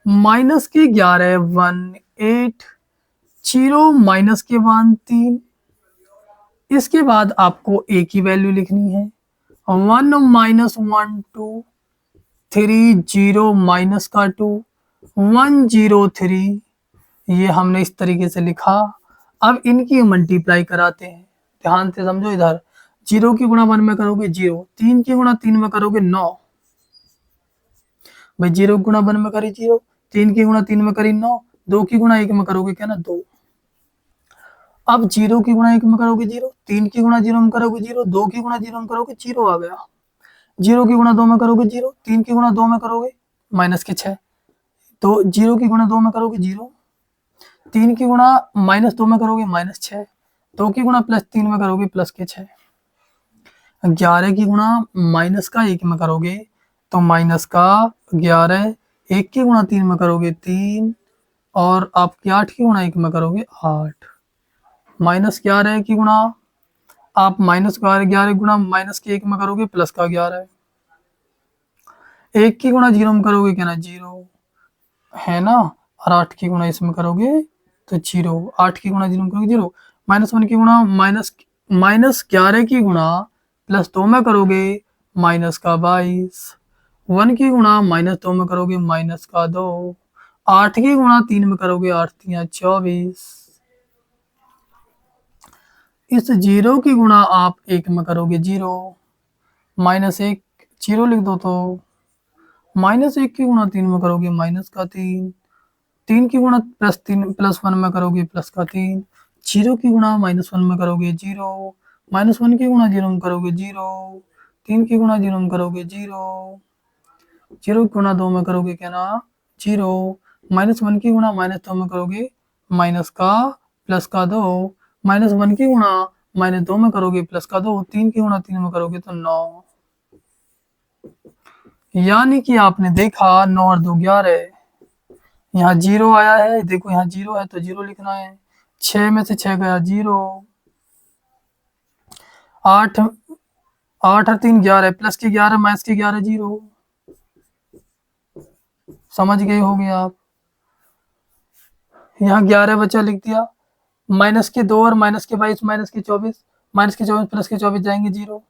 माइनस के 11 18, 0 माइनस के 1 3। इसके बाद आपको ए की वैल्यू लिखनी है, 1 माइनस 1 2 3, 0 माइनस का 2 1 0 3। ये हमने इस तरीके से लिखा। अब इनकी मल्टीप्लाई कराते हैं, ध्यान से समझो। इधर 0 की गुणा 1 में करोगे 0, 3 की गुणा 3 में करोगे 9। भाई 0 गुणा 1 में करी 0, 3 की गुणा 3 में करी 9, 2 की गुणा 1 में करोगे क्या ना 2। अब 0 की गुणा 1 में करोगे 0, 3 की गुणा 0 में करोगे 0, 2 की गुणा 0 में करोगे 0 आ गया। 0 की गुणा 2 में करोगे 0, 3 की गुणा 2 में करोगे माइनस के 6। तो 0 की गुणा 2 में करोगे 0, 3 की गुणा -2 में करोगे -6, 2 की गुणा +3 में करोगे प्लस के 6। 11 की गुणा माइनस का 1 में करोगे तो माइनस का 11, 1 की गुणा 3 में करोगे 3, और आपकी 8 की गुणा 1 में करोगे 8। -11 की गुणा आप -11 गुणा -1 में करोगे प्लस का 11। 1 की गुणा 0 में करोगे क्या ना 0 है ना, और 8 की गुणा इसमें करोगे तो 0, 8 की गुणा 0 में करोगे 0, -1 की गुणा -11 की गुणा +2 में करोगे -22, 1 की गुणा -2 में करोगे -2, 8 की गुणा 3 में करोगे 8 3 24, इस 0 की गुणा आप 1 में करोगे 0, -1 0 लिख दो तो -1 की गुणा 3 में करोगे -3, 3 की गुणा +1 में करोगे +3, 0 की गुणा -1 में करोगे 0, -1 की गुणा 0 में करोगे 0, 3 की गुणा 0 में करोगे 0, 0 की गुणा 2 में करोगे क्या ना 0, -1 की गुणा -2 में करोगे +2, -1 की गुणा -2 में करोगे +2, 3 की गुणा 3 में करोगे तो 9, यानी कि आपने देखा 9 और 2 11, यहाँ 0 आया है, देखो यहाँ 0 है तो 0 लिखना है, 6 में से 6 गया 0, 8 8 और 3 11, प्लस की 11 माइनस की 11 0, समझ गए होगे आप। यहाँ 11 बचा लिख दिया, माइनस के 2 और माइनस के 22 माइनस के 24, माइनस के 24 प्लस के 24 जाएंगे 0,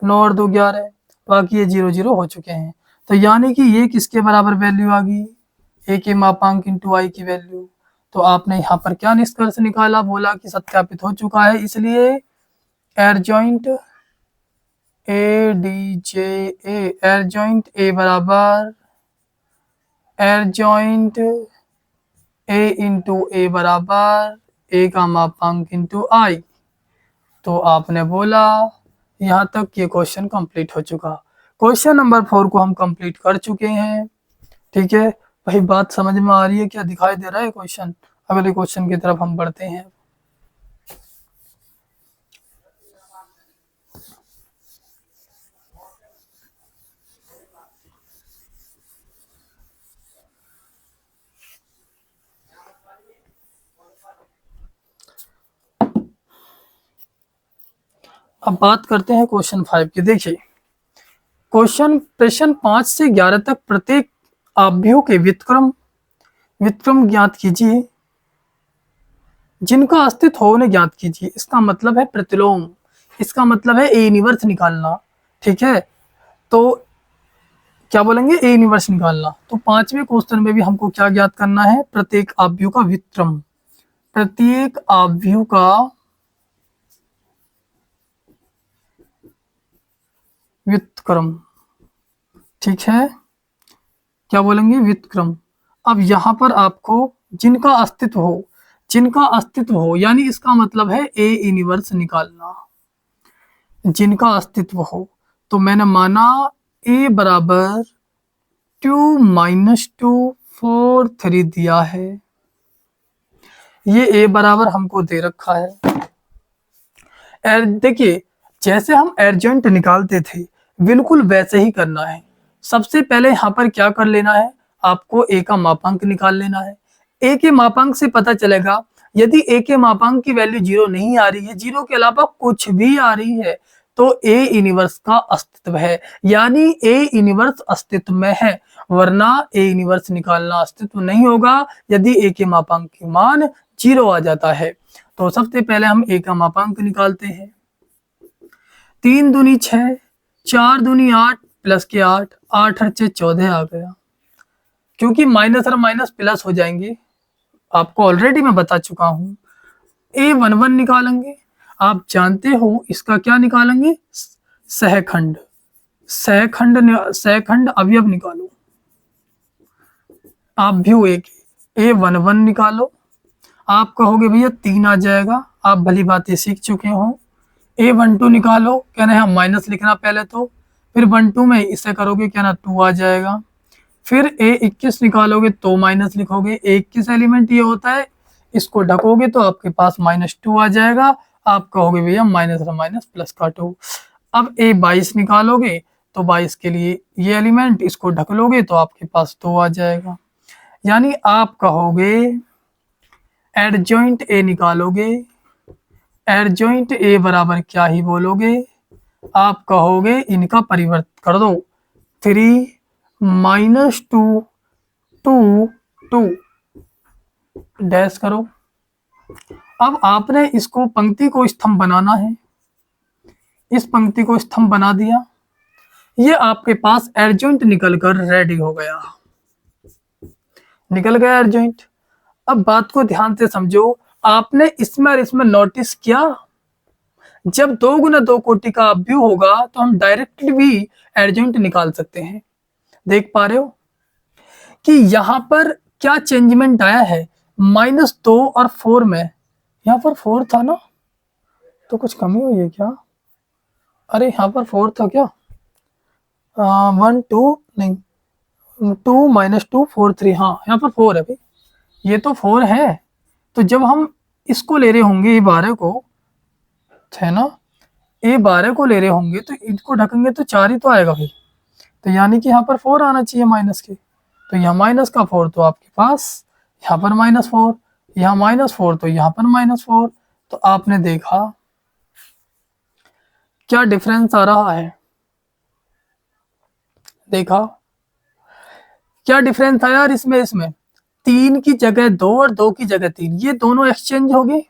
9 और 2 11, बाकी ये 0 0 हो चुके हैं। तो यानी कि ये किसके बराबर वैल्यू आ गई, ए के मापांक इंटू आई की वैल्यू। तो आपने यहाँ पर क्या निष्कर्ष निकाला, बोला कि सत्यापित हो चुका है, इसलिए adjoint A D J A, adjoint ए बराबर एडजॉइंट ए इंटू ए बराबर ए का मापांक इंटू आई। तो आपने बोला यहाँ तक ये क्वेश्चन कंप्लीट हो चुका। क्वेश्चन नंबर 4 को हम कंप्लीट कर चुके हैं। ठीक है भाई, बात समझ में आ रही है क्या, दिखाई दे रहा है क्वेश्चन। अगले क्वेश्चन की तरफ हम बढ़ते हैं। अब बात करते हैं क्वेश्चन 5 की। देखिए क्वेश्चन प्रश्न 5 से 11 तक प्रत्येक आव्यूह के व्युत्क्रम ज्ञात कीजिए, जिनका अस्तित्व हो उन्हें ज्ञात कीजिए। इसका मतलब है प्रतिलोम, इसका मतलब है ए इनवर्स निकालना। ठीक है, तो क्या बोलेंगे, ए इनवर्स निकालना। तो 5वें क्वेश्चन में भी हमको क्या ज्ञात करना है, प्रत्येक आव्यूह का व्युत्क्रम, प्रत्येक आव्यूह का व्युत्क्रम। ठीक है, क्या बोलेंगे, व्युत्क्रम। अब यहाँ पर आपको जिनका अस्तित्व हो, जिनका अस्तित्व हो यानी इसका मतलब है ए इनवर्स निकालना, जिनका अस्तित्व हो। तो मैंने माना ए बराबर 2 - 2 4 3 दिया है, ये ए बराबर हमको दे रखा है। देखिए जैसे हम एडजॉइंट निकालते थे बिल्कुल वैसे ही करना है। सबसे पहले यहाँ पर क्या कर लेना है, आपको ए का मापांक निकाल लेना है। ए के मापांक से पता चलेगा यदि ए के मापांक की वैल्यू 0 नहीं आ रही है, 0 के अलावा कुछ भी आ रही है, तो ए इनवर्स का अस्तित्व है, यानी ए इनवर्स अस्तित्व में है, वरना ए इनवर्स निकालना अस्तित्व नहीं होगा यदि ए के मापांक की मान 0 आ जाता है। तो सबसे पहले हम ए का मापांक निकालते हैं। 3 दूनी 6, 4 दूनी 8 प्लस के 8, 8 और 6 14 आ गया। क्योंकि माइनस और माइनस प्लस हो जाएंगे, आपको ऑलरेडी मैं बता चुका हूं। A11 निकालेंगे, आप जानते हो इसका क्या निकालेंगे, सहखंड, सहखंड अवयव निकालो। आप भी एक A11 निकालो, आप कहोगे भैया 3 आ जाएगा, आप भली बातें सीख चुके हो। A12 निकालो, क्या ना माइनस लिखना पहले, तो फिर 12 में इसे करोगे क्या ना 2 आ जाएगा। फिर A21 निकालोगे तो माइनस लिखोगे, A21 एलिमेंट ये होता है, इसको ढकोगे तो आपके पास -2 आ जाएगा। आप कहोगे भैया माइनस और माइनस प्लस काटो। अब A22 निकालोगे तो 22 के लिए ये एलिमेंट, इसको ढक लोगे तो आपके पास 2 आ जाएगा। यानी आप कहोगे एडजॉइंट ए निकालोगे, एडजॉइंट ए बराबर क्या ही बोलोगे, आप कहोगे इनका परिवर्तन कर दो, 3 -2 2 2 डैश करो। अब आपने इसको पंक्ति को स्तंभ बनाना है, इस पंक्ति को स्तंभ बना दिया, ये आपके पास एडजॉइंट निकलकर रेडी हो गया, निकल गया एडजॉइंट। अब बात को ध्यान से समझो, आपने इसमें और इसमें नोटिस किया, जब 2 गुना 2 कोटि का अवयव होगा तो हम डायरेक्टली भी एडजॉइंट निकाल सकते हैं। देख पा रहे हो कि यहां पर क्या चेंजमेंट आया है, -2 और 4 में, यहां पर 4 था ना, तो कुछ कमी हुई है क्या? अरे यहाँ पर 4 था क्या? 1 2 नहीं, 2 -2 4 3, हाँ यहाँ पर 4 है भाई, ये तो 4 है। तो जब हम इसको ले रहे होंगे, ये 12 को है ना, ये 12 को ले रहे होंगे तो इसको ढकेंगे तो 4 ही तो आएगा भाई, तो यानी कि यहाँ पर 4 आना चाहिए माइनस के, तो यहाँ माइनस का 4 तो आपके पास यहाँ पर -4, यहाँ -4 तो यहाँ पर -4, तो आपने देखा क्या डिफरेंस आ रहा है, देखा क्या डिफरेंस आया यार इसमें, 3 की जगह 2 और 2 की जगह 3, ये दोनों एक्सचेंज हो गए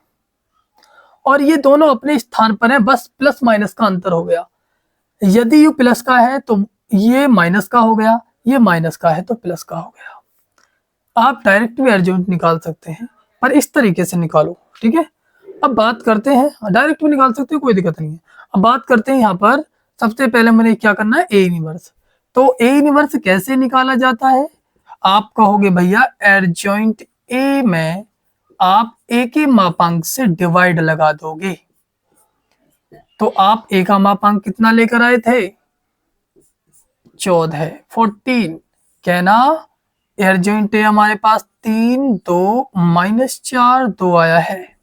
और ये दोनों अपने स्थान पर हैं, बस प्लस माइनस का अंतर हो गया। यदि ये प्लस का है तो ये माइनस का हो गया, ये माइनस का है तो प्लस का हो गया। आप डायरेक्ट भी एडजॉइंट निकाल सकते हैं, पर इस तरीके से निकालो, ठीक है। अब बात करते हैं, डायरेक्ट भी निकाल सकते हो, कोई दिक्कत नहीं है। अब बात करते हैं यहाँ पर, सबसे पहले मैंने क्या करना है, ए इनवर्स। तो ए इनवर्स कैसे निकाला जाता है, आप कहोगे भैया एडजॉइंट ए में आप ए के मापांक से डिवाइड लगा दोगे, तो आप ए का मापांक कितना लेकर आए थे, 14 14, कहना एडजॉइंट ए हमारे पास 3 2 -4 2 आया है।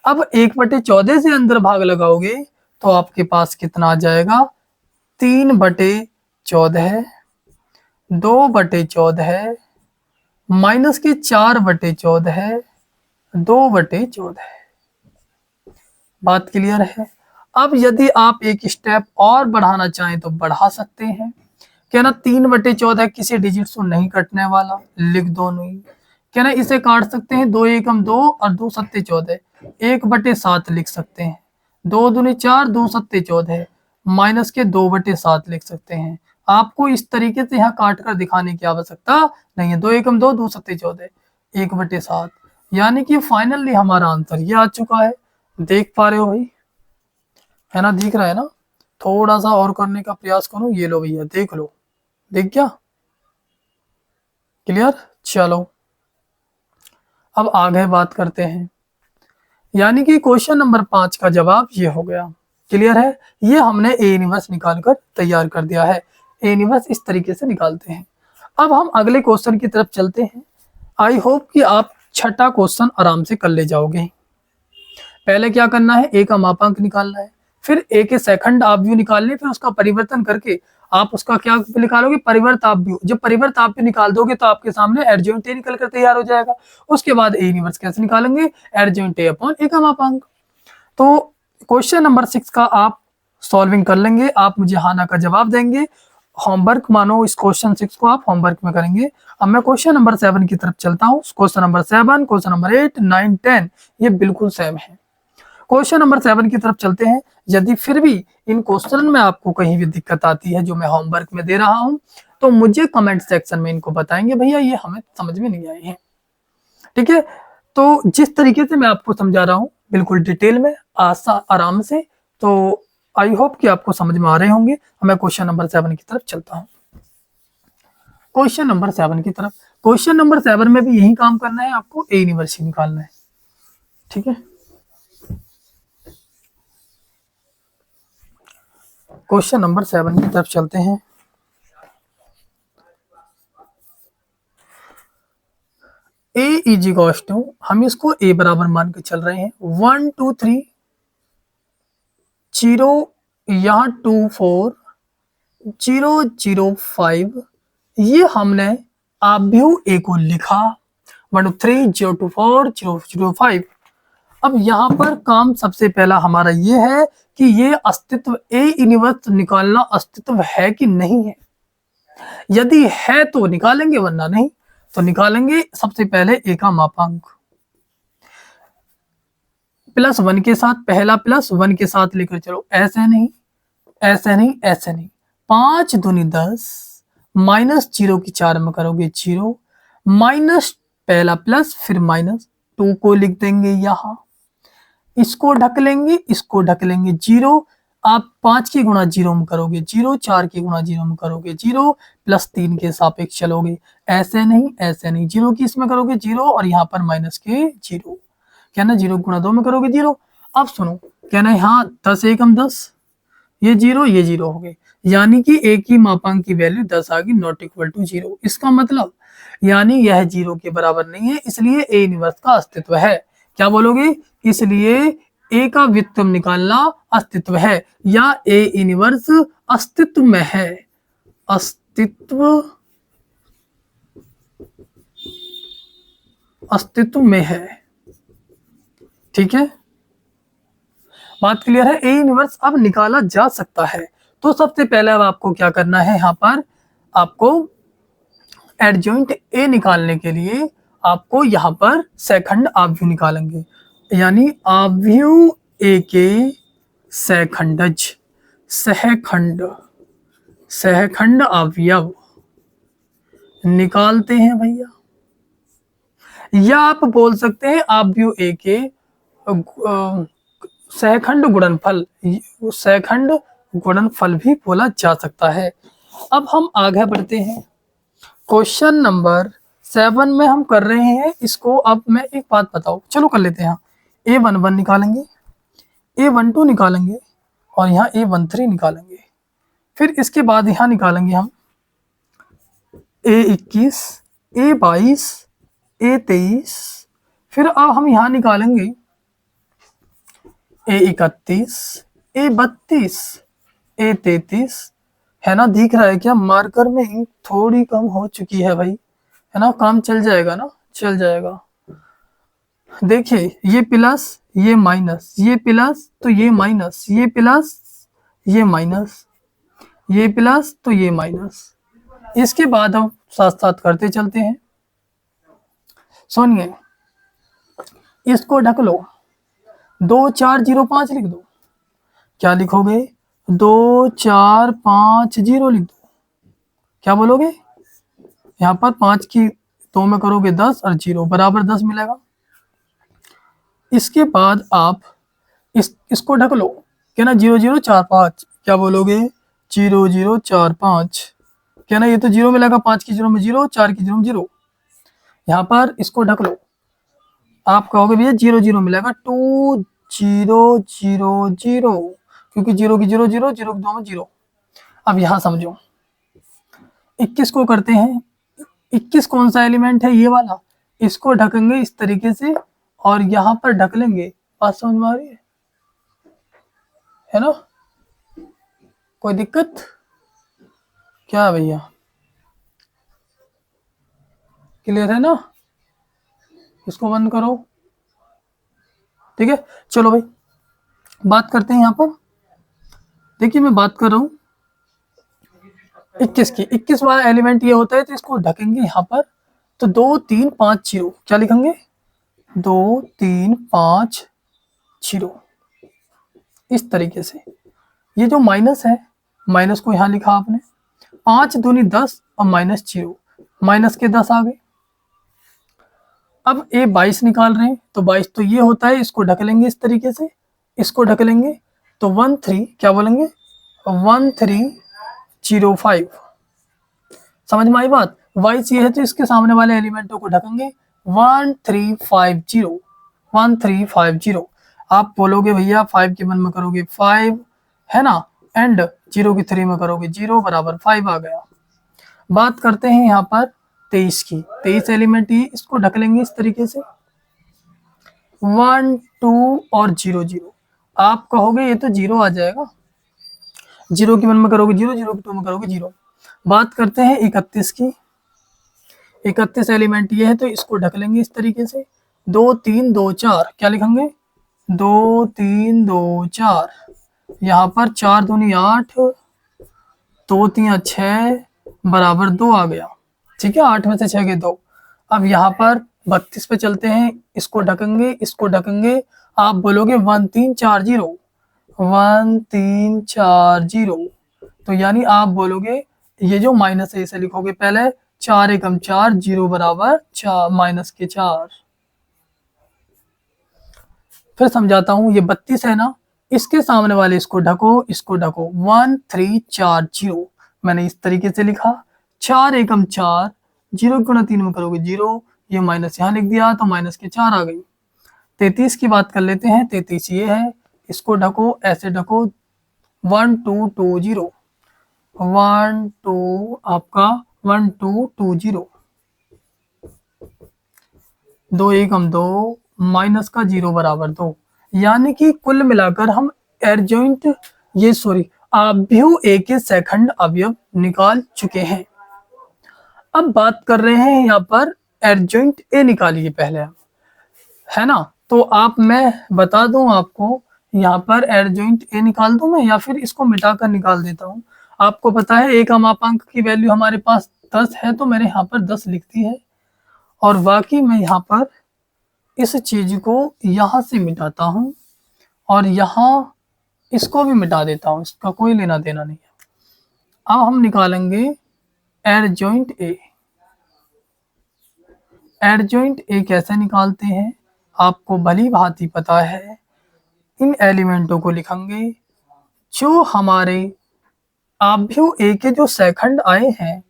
अब 1/14 से अंदर भाग लगाओगे तो आपके पास कितना आ जाएगा, 3/14, 2/14, माइनस के 4/14, 2/14। बात क्लियर है। अब यदि आप एक स्टेप और बढ़ाना चाहें तो बढ़ा सकते हैं, क्या ना 3/14 किसी डिजिट से नहीं कटने वाला, लिख दो नहीं, क्या ना इसे काट सकते हैं, 2 एकम 2 और 2 सत्ते 14, 1/7 लिख सकते हैं, 2 दूनी 4 2 सत्ते 14, माइनस के 2/7 लिख सकते हैं। आपको इस तरीके से यहाँ काट कर दिखाने की आवश्यकता नहीं है, 2 एकम 2 2 सत्ते 14, 1/7, यानी कि फाइनली हमारा आंसर ये आ चुका है। देख पा रहे हो भाई, है ना, दिख रहा है ना, थोड़ा सा और करने का प्रयास करो, ये लो भैया देख लो, देख क्या, क्लियर। चलो अब आगे बात करते हैं, यानी कि क्वेश्चन नंबर 5 का जवाब ये हो गया, क्लियर है। ये हमने ए इनवर्स निकाल कर तैयार कर दिया है, ए इनवर्स इस तरीके से निकालते हैं। अब हम अगले क्वेश्चन की तरफ चलते हैं। आई होप कि आप छठा क्वेश्चन आराम से कर ले जाओगे। पहले क्या करना है, ए का मापांक निकालना है, फिर ए के सेकंड अवयव निकालने, फिर उसका परिवर्तन करके आप उसका क्या निकालोगे, परिवर्त अवयव। जब परिवर्त अवयव निकाल दोगे तो आपके सामने एडजॉइंट ए निकल कर तैयार हो जाएगा। उसके बाद ए इनवर्स कैसे निकालेंगे, एडजॉइंट ए अपॉन ए का मापांक। तो क्वेश्चन नंबर 6 का आप सॉल्विंग कर लेंगे, आप मुझे हाँ ना का जवाब देंगे। होमवर्क मानो इस क्वेश्चन 6 को आप होमवर्क में करेंगे। अब मैं क्वेश्चन नंबर 7 की तरफ चलता हूँ। क्वेश्चन नंबर 7, क्वेश्चन नंबर 8, 9, 10 ये बिल्कुल सेम है। क्वेश्चन नंबर 7 की तरफ चलते हैं। यदि फिर भी इन क्वेश्चन में आपको कहीं भी दिक्कत आती है जो मैं होमवर्क में दे रहा हूं, तो मुझे कमेंट सेक्शन में इनको बताएंगे, भैया ये हमें समझ में नहीं आई है, ठीक है। तो जिस तरीके से मैं आपको समझा रहा हूं बिल्कुल डिटेल में, आराम से, तो आई होप कि आपको समझ में आ रहे होंगे। मैं क्वेश्चन नंबर 7 की तरफ चलता हूँ। क्वेश्चन नंबर 7 की तरफ, क्वेश्चन नंबर 7 में भी यही काम करना है, आपको ए इनवर्स निकालना है, ठीक है। क्वेश्चन नंबर 7 की तरफ चलते हैं। ए इज इक्वल्स टू, हम इसको ए बराबर मान के चल रहे हैं, 1 2 3 0, यहाँ 2 4 0 0 5, ये हमने अवयव ए को लिखा, 1 2 3 0 2 4 0 0 5। अब यहाँ पर काम सबसे पहला हमारा ये है कि ये अस्तित्व ए इनवर्स निकालना अस्तित्व है कि नहीं है। यदि है तो निकालेंगे, वरना नहीं। तो निकालेंगे सबसे पहले ए का मापांक +1 के साथ, पहला +1 के साथ लेकर चलो, ऐसे नहीं, ऐसे नहीं, ऐसे नहीं। 5 दूनी 10, -0 की 4 में करोगे 0, माइनस पहला प्लस फिर -2 को लिख देंगे यहां, इसको ढक लेंगे, इसको ढक लेंगे 0। आप 5 की गुणा 0 में करोगे 0, 4 की गुणा 0 में करोगे 0, +3 के सापेक्ष चलोगे, ऐसे नहीं, ऐसे नहीं, 0 की इसमें करोगे 0 और यहाँ पर माइनस के 0, क्या ना 0 गुणा 2 में करोगे 0। अब सुनो, क्या ना यहाँ 10 एकम 10, ये 0 हो गए, यानी कि ए की मापांक की वैल्यू 10 आ गई, नॉट इक्वल टू 0। इसका मतलब यानी यह 0 के बराबर नहीं है, इसलिए ए इनवर्स का अस्तित्व है। क्या बोलोगे? इसलिए ए का व्युत्क्रम निकालना अस्तित्व है, या ए इनवर्स अस्तित्व में है, अस्तित्व में है। ठीक है, बात क्लियर है? ए इनवर्स अब निकाला जा सकता है। तो सबसे पहले अब आपको क्या करना है, यहाँ पर आपको एडजॉइंट ए निकालने के लिए आपको यहाँ पर सेकंड आव्यूह निकालेंगे, यानी आव्यूह ए के सहखंडज, सहखंड अवयव निकालते हैं भैया, या आप बोल सकते हैं आव्यूह ए के सहखंड गुणनफल, सहखंड गुणनफल भी बोला जा सकता है। अब हम आगे बढ़ते हैं, क्वेश्चन नंबर 7 में हम कर रहे हैं इसको। अब मैं एक बात बताऊं, चलो कर लेते हैं। A11 निकालेंगे, A12 निकालेंगे और यहाँ A13 निकालेंगे, फिर इसके बाद यहाँ निकालेंगे हम A21, A22, A23, फिर अब हम यहाँ निकालेंगे A31, A32, A33। है ना, दिख रहा है क्या? मार्कर में इंक थोड़ी कम हो चुकी है भाई, है ना, काम चल जाएगा ना, चल जाएगा। देखिए, ये प्लस, ये माइनस, ये प्लस तो ये माइनस, ये प्लस, ये माइनस, ये प्लस तो ये माइनस। इसके बाद हम साथ साथ करते चलते हैं। सुनिए, इसको ढक लो, 2405 लिख दो। क्या लिखोगे? 2450 लिख दो। क्या बोलोगे? यहाँ पर 5 की 2 में करोगे 10 और 0 बराबर 10 मिलेगा। इसके बाद आप इसको ढक लो, क्या ना 0045। क्या बोलोगे? 0045। क्या ना, ये तो 0 मिलेगा, 5 की 0 में 0, 4 की 0 में 0। यहाँ पर इसको ढक लो, आप कहोगे भैया 00 मिलेगा, 2000, क्योंकि 0 की 0 0, 0 की 2 में 0। अब यहाँ समझो, 21 को करते हैं, 21 कौन सा एलिमेंट है? ये वाला। इसको ढकेंगे इस तरीके से और यहाँ पर ढक लेंगे। बात समझ में आ रही है ना? कोई दिक्कत क्या भैया? क्लियर है ना? इसको बंद करो। ठीक है, चलो भाई बात करते हैं यहाँ पर। देखिए, मैं बात कर रहा हूँ 21 की। 21 वाला एलिमेंट ये होता है, तो इसको ढकेंगे यहाँ पर, तो 2 3 5 0। क्या लिखेंगे? 2 3 5 0, इस तरीके से। ये जो माइनस है, माइनस को यहाँ लिखा आपने, 5 दूनी 10 और -0, माइनस के 10 आ गए। अब A22 निकाल रहे हैं, तो 22 तो ये होता है, इसको ढक लेंगे इस तरीके से, इसको ढक लेंगे, तो 13, क्या बोलेंगे? 1305। समझ में आई बात? 22 ये है, तो इसके सामने वाले एलिमेंटों को ढकेंगे, 1350, 1350। आप बोलोगे भैया 5 के 1 में करोगे 5, है ना, एंड 0 की 3 में करोगे 0 बराबर 5 आ गया। बात करते हैं यहाँ पर 23 की। 23 एलिमेंट ये, इसको ढक लेंगे इस तरीके से, 1 2 और 0 0। आप कहोगे ये तो 0 आ जाएगा, 0 की 1 में करोगे 0, 0 की 2 में करोगे 0। बात करते हैं 31 की। 31 एलिमेंट ये है, तो इसको ढक लेंगे इस तरीके से, 2 3 2 4। क्या लिखेंगे? 2 3 2 4। यहाँ पर 4 दूनी 8, 2 3 6, बराबर 2 आ गया। ठीक है, 8 में से 6 गए 2। अब यहाँ पर 32 पे चलते हैं, इसको ढकेंगे, इसको ढकेंगे, आप बोलोगे 1340, 1340। तो यानी आप बोलोगे ये जो माइनस है इसे लिखोगे पहले, 4 एकम 4, 0 बराबर 4 माइनस के 4। फिर समझाता हूं, ये 32 है ना, इसके सामने वाले इसको ढको, इसको ढको, 1340 मैंने इस तरीके से लिखा। 4 एकम 4, 0 गुणा 3 में करोगे 0, ये माइनस यहाँ लिख दिया तो माइनस के 4 आ गई। 33 की बात कर लेते हैं, 33 ये है, इसको ढको, ऐसे ढको, 1220, 12 आपका 1220, 2 एकम 2, माइनस का 0 बराबर 2। यानी कि कुल मिलाकर हम एडजॉइंट आव्यूह ए के सेकंड अवयव निकाल चुके हैं। अब बात कर रहे हैं यहाँ पर एडजॉइंट ए निकालिए पहले आप, है ना। तो आप, मैं बता दूं आपको, यहाँ पर एडजॉइंट ए निकाल दूं मैं, या फिर इसको मिटाकर निकाल देता हूँ। आपको पता है ए का मापांक की वैल्यू हमारे पास 10 है, तो मैंने यहाँ पर 10 लिख दी है, और बाकी मैं यहाँ पर इस चीज को यहाँ से मिटाता हूँ, और यहाँ इसको भी मिटा देता हूँ, इसका कोई लेना देना नहीं है। अब हम निकालेंगे एडजॉइंट ए। एडजॉइंट ए कैसे निकालते हैं आपको भली भांति पता है। इन एलिमेंटों को लिखेंगे, जो हमारे आव्यूह ए के जो सेकंड आए हैं,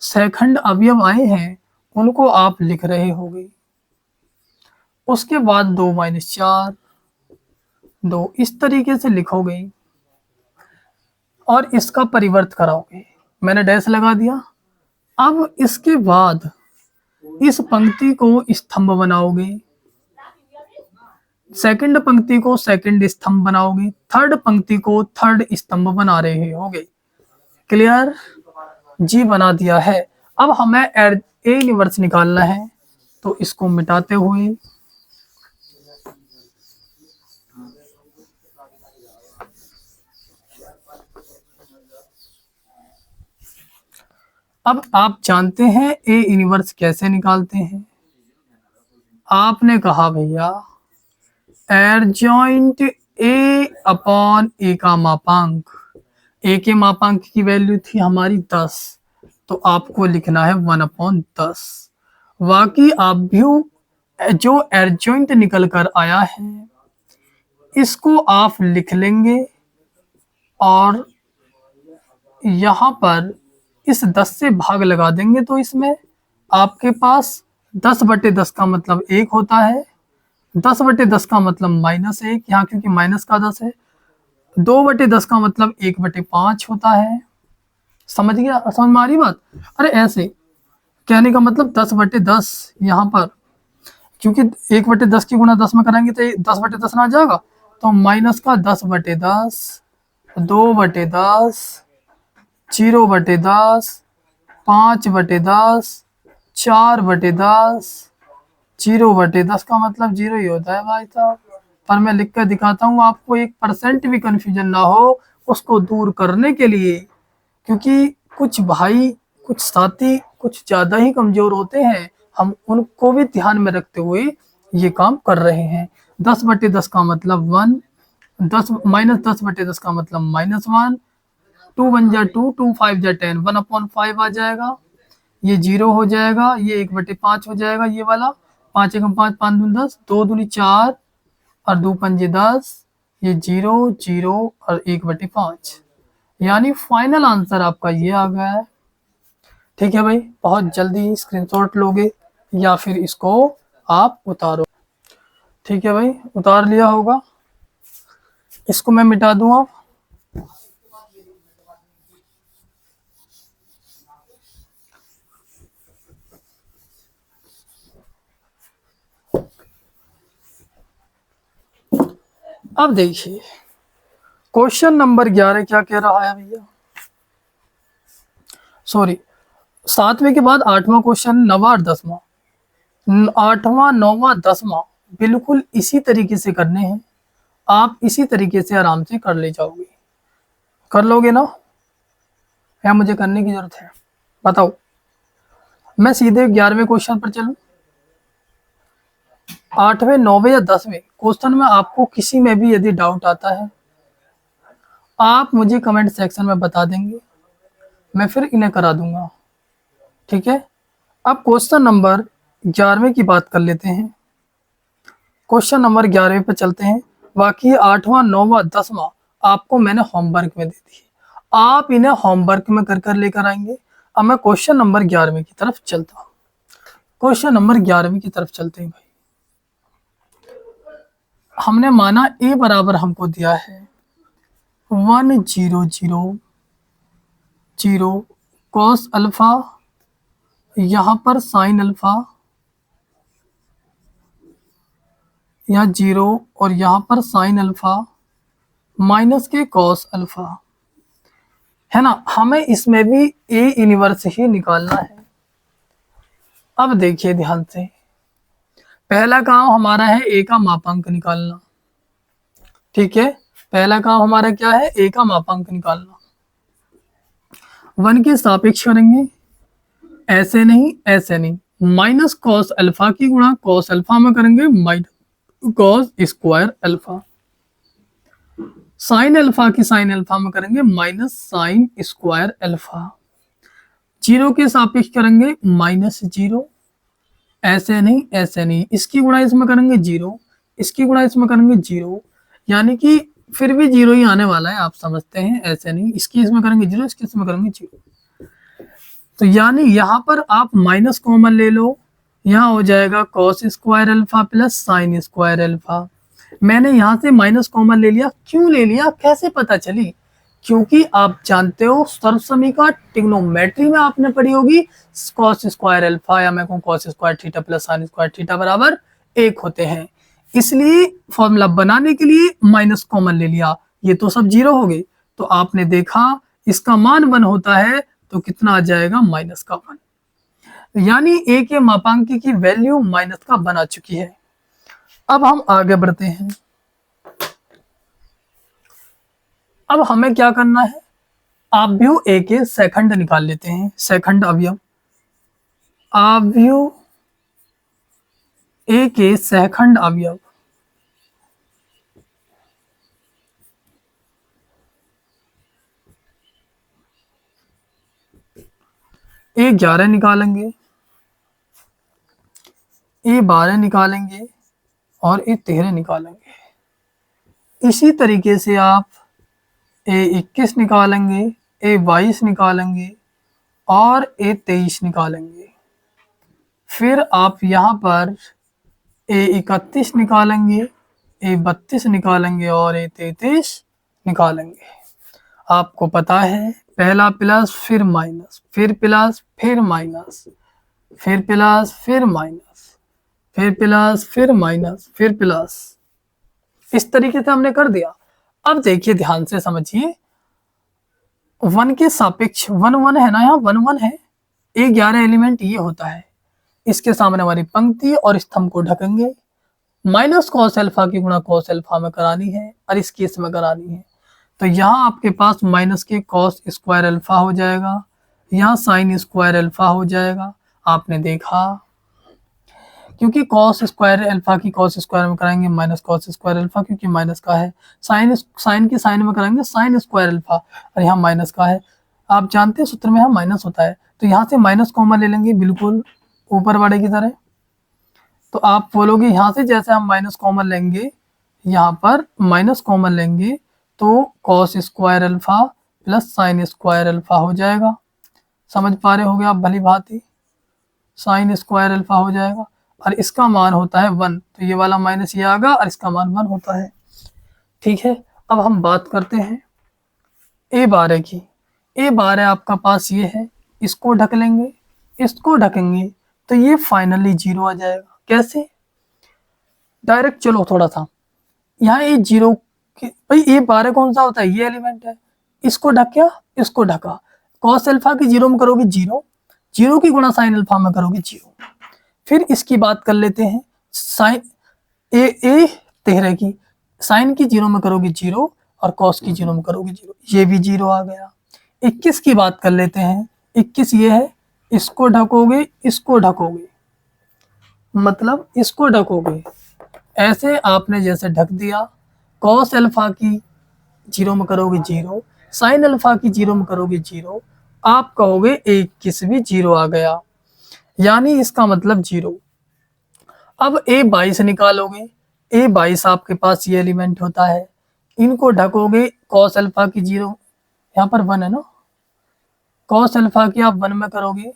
सेकंड अवयव आए हैं, उनको आप लिख रहे होगे। उसके बाद 2 माइनस 4, 2 इस तरीके से लिखोगे, और इसका परिवर्त कराओगे। मैंने डैश लगा दिया। अब इसके बाद इस पंक्ति को स्तंभ बनाओगे, सेकंड पंक्ति को सेकंड स्तंभ बनाओगे, थर्ड पंक्ति को थर्ड स्तंभ बना रहे होगे। क्लियर जी, बना दिया है। अब हमें ए इनवर्स निकालना है, तो इसको मिटाते हुए अब आप जानते हैं ए इनवर्स कैसे निकालते हैं। आपने कहा भैया एडजॉइंट ए अपॉन ए का मापांक, ए के मापांक की वैल्यू थी हमारी 10, तो आपको लिखना है 1/10। बाकी आव्यूह जो एडजॉइंट निकल कर आया है, इसको आप लिख लेंगे, और यहाँ पर इस 10 से भाग लगा देंगे, तो इसमें आपके पास 10/10 का मतलब 1 होता है, 10/10 का मतलब -1 यहाँ, क्योंकि माइनस का 10 है। 2/10 का मतलब 1/5 होता है। समझ गया, समझ में आ रही बात। अरे ऐसे कहने का मतलब 10/10 यहाँ पर, क्योंकि 1/10 की गुणा 10 में करेंगे तो 10/10 ना आ जाएगा, तो माइनस का 10/10, 2/10, 0/10, 5/10, 4/10, 0/10 का मतलब 0 ही होता है भाई साहब। पर मैं लिख कर दिखाता हूँ आपको, 1% भी कंफ्यूजन ना हो उसको दूर करने के लिए, क्योंकि कुछ भाई, कुछ साथी कुछ ज़्यादा ही कमज़ोर होते हैं, हम उनको भी ध्यान में रखते हुए ये काम कर रहे हैं। 10/10 का मतलब 1, 10 -10/10 का मतलब -1, 2 1 जा 2, 2 5 जा 10, 1/5 आ जाएगा, ये 0 हो जाएगा, ये 1/5 हो जाएगा, ये वाला 5 एकम 5, 5 दूनी 10, 2 दूनी 4 और 2 पंजे 10, ये 0 0 और 1/5, यानी फाइनल आंसर आपका ये आ गया है। ठीक है भाई, बहुत जल्दी स्क्रीनशॉट लोगे या फिर इसको आप उतारो। ठीक है भाई, उतार लिया होगा, इसको मैं मिटा दूं अब। अब देखिए क्वेश्चन नंबर 11 क्या कह रहा है भैया, सॉरी 7वें के बाद 8वां क्वेश्चन, 9वां और 10वां, 8वां 9वां 10वां बिल्कुल इसी तरीके से करने हैं। आप इसी तरीके से आराम से कर ले जाओगे, कर लोगे ना, या मुझे करने की जरूरत है बताओ। मैं सीधे 11वें क्वेश्चन पर चलूं। 8वें, 9वें या 10वें क्वेश्चन में आपको किसी में भी यदि डाउट आता है, आप मुझे कमेंट सेक्शन में बता देंगे, मैं फिर इन्हें करा दूंगा। ठीक है, अब क्वेश्चन नंबर 11वें की बात कर लेते हैं। क्वेश्चन नंबर 11वें पे चलते हैं। बाकी 8वां, 9वां, 10वां आपको मैंने होमवर्क में दे दी, आप इन्हें होमवर्क में कर कर लेकर आएंगे। अब मैं क्वेश्चन नंबर 11वें की तरफ चलता हूँ। क्वेश्चन नंबर 11वें की तरफ चलते हैं भाई। हमने माना ए बराबर हमको दिया है 1,0,0,0 कॉस अल्फा, यहाँ पर साइन अल्फा, यहाँ 0 और यहाँ पर साइन अल्फा माइनस के कॉस अल्फा, है ना। हमें इसमें भी ए इनवर्स ही निकालना है। अब देखिए ध्यान से, पहला काम हमारा है ए का मापांक निकालना। ठीक है, पहला काम हमारा क्या है, ए का मापांक निकालना। 1 के सापेक्ष करेंगे, ऐसे नहीं ऐसे नहीं, माइनस कॉस अल्फा की गुणा कॉस अल्फा में करेंगे minus cos square alpha, sine alpha की साइन अल्फा में करेंगे माइनस साइन स्क्वायर अल्फा, 0 के सापेक्ष करेंगे -0, ऐसे नहीं ऐसे नहीं, इसकी गुणा इसमें करेंगे 0, इसकी गुणा इसमें करेंगे 0, यानी कि फिर भी 0 ही आने वाला है, आप समझते हैं। ऐसे नहीं, इसकी इसमें करेंगे 0, इसकी इसमें करेंगे 0, तो यानी यहाँ पर आप माइनस कॉमन ले लो, यहाँ हो जाएगा cos square alpha plus sine square alpha. मैंने यहाँ से माइनस कॉमन ले लिया, क्यों ले लिया, कैसे पता चली, क्योंकि आप जानते हो सर्वसमीका ट्रिग्नोमेट्री में आपने पढ़ी होगी कॉस स्क्वायर अल्फा या मैं कहूँ cos square theta plus sine square theta बराबर 1 होते हैं, इसलिए फॉर्मूला बनाने के लिए माइनस कॉमन ले लिया। ये तो सब 0 हो गए, तो आपने देखा इसका मान 1 होता है तो कितना आ जाएगा, माइनस का 1, यानी ए के मापांक की वैल्यू माइनस का 1 आ चुकी है। अब हम आगे बढ़ते हैं। अब हमें क्या करना है, आव्यूह ए के सेकंड निकाल लेते हैं। सेकंड अवयव, आव्यूह ए के सेकंड अवयव, ए 11 निकालेंगे, ए 12 निकालेंगे और ए 13 निकालेंगे। इसी तरीके से आप ए 21 निकालेंगे, ए 22 निकालेंगे और ए 23 निकालेंगे। फिर आप यहाँ पर ए 31 निकालेंगे, ए 32 निकालेंगे और ए 33 निकालेंगे। आपको पता है पहला प्लस फिर माइनस, फिर प्लस फिर माइनस, फिर प्लस फिर माइनस, फिर प्लस फिर माइनस, फिर प्लस, इस तरीके से हमने कर दिया। अब देखिए ध्यान से समझिए, 1 के सापेक्ष 1 1 है ना, यहाँ 1 1 है, ए 11 एलिमेंट ये होता है। इसके सामने हमारी पंक्ति और स्तंभ को ढकेंगे, माइनस कॉस अल्फा की गुणा कॉस अल्फा में करानी है और इस केस में करानी है, तो यहाँ आपके पास माइनस के कॉस स्क्वायर अल्फा हो जाएगा, यहाँ साइन स्क्वायर अल्फा हो जाएगा। आपने देखा, क्योंकि कॉस स्क्वायर अल्फा की कॉस स्क्वायर में कराएंगे माइनस कॉस स्क्वायर अल्फा, क्योंकि माइनस का है, साइन की साइन में कराएंगे साइन स्क्वायर अल्फा और यहाँ माइनस का है। आप जानते हैं सूत्र में यहाँ माइनस होता है, तो यहाँ से माइनस कॉमन ले लेंगे बिल्कुल ऊपर वाले की तरह। तो आप बोलोगे यहाँ से जैसे हम माइनस कॉमन लेंगे, यहाँ पर माइनस कॉमन लेंगे तो cos square alpha plus sine square alpha हो जाएगा। समझ पा रहे होगे आप भली भांति, साइन स्क्वायर अल्फा हो जाएगा और इसका मान होता है 1, तो ये वाला माइनस ये आगा और इसका मान 1 होता है। ठीक है, अब हम बात करते हैं ए 12 की। ए 12 आपका पास ये है, इसको ढक लेंगे, इसको ढकेंगे तो ये फाइनली 0 आ जाएगा। कैसे, डायरेक्ट चलो थोड़ा सा, यहाँ ये 0 भाई ए 12 कौन सा होता है, ये एलिमेंट है, इसको ढका इसको ढका, कॉस अल्फा की 0 में करोगे 0, 0 की गुणा साइन अल्फा में करोगे 0। फिर इसकी बात कर लेते हैं, साइन ए 13 की साइन की 0 में करोगे 0 और कॉस की 0 में करोगे 0, ये भी 0 आ गया। 21 की बात कर लेते हैं, 21 ये है, इसको ढकोगे, इसको ढकोगे, मतलब इसको ढकोगे, ऐसे आपने जैसे ढक दिया। कॉस अल्फा की जीरो में करोगे जीरो, साइन अल्फा की जीरो में करोगे जीरो, आप कहोगे 21 भी जीरो आ गया, यानी इसका मतलब जीरो। अब A22 निकालोगे, A22 आपके पास ये एलिमेंट होता है, इनको ढकोगे कॉस अल्फा की जीरो, यहाँ पर 1 है ना, कॉस अल्फा की आप 1 में करोगे,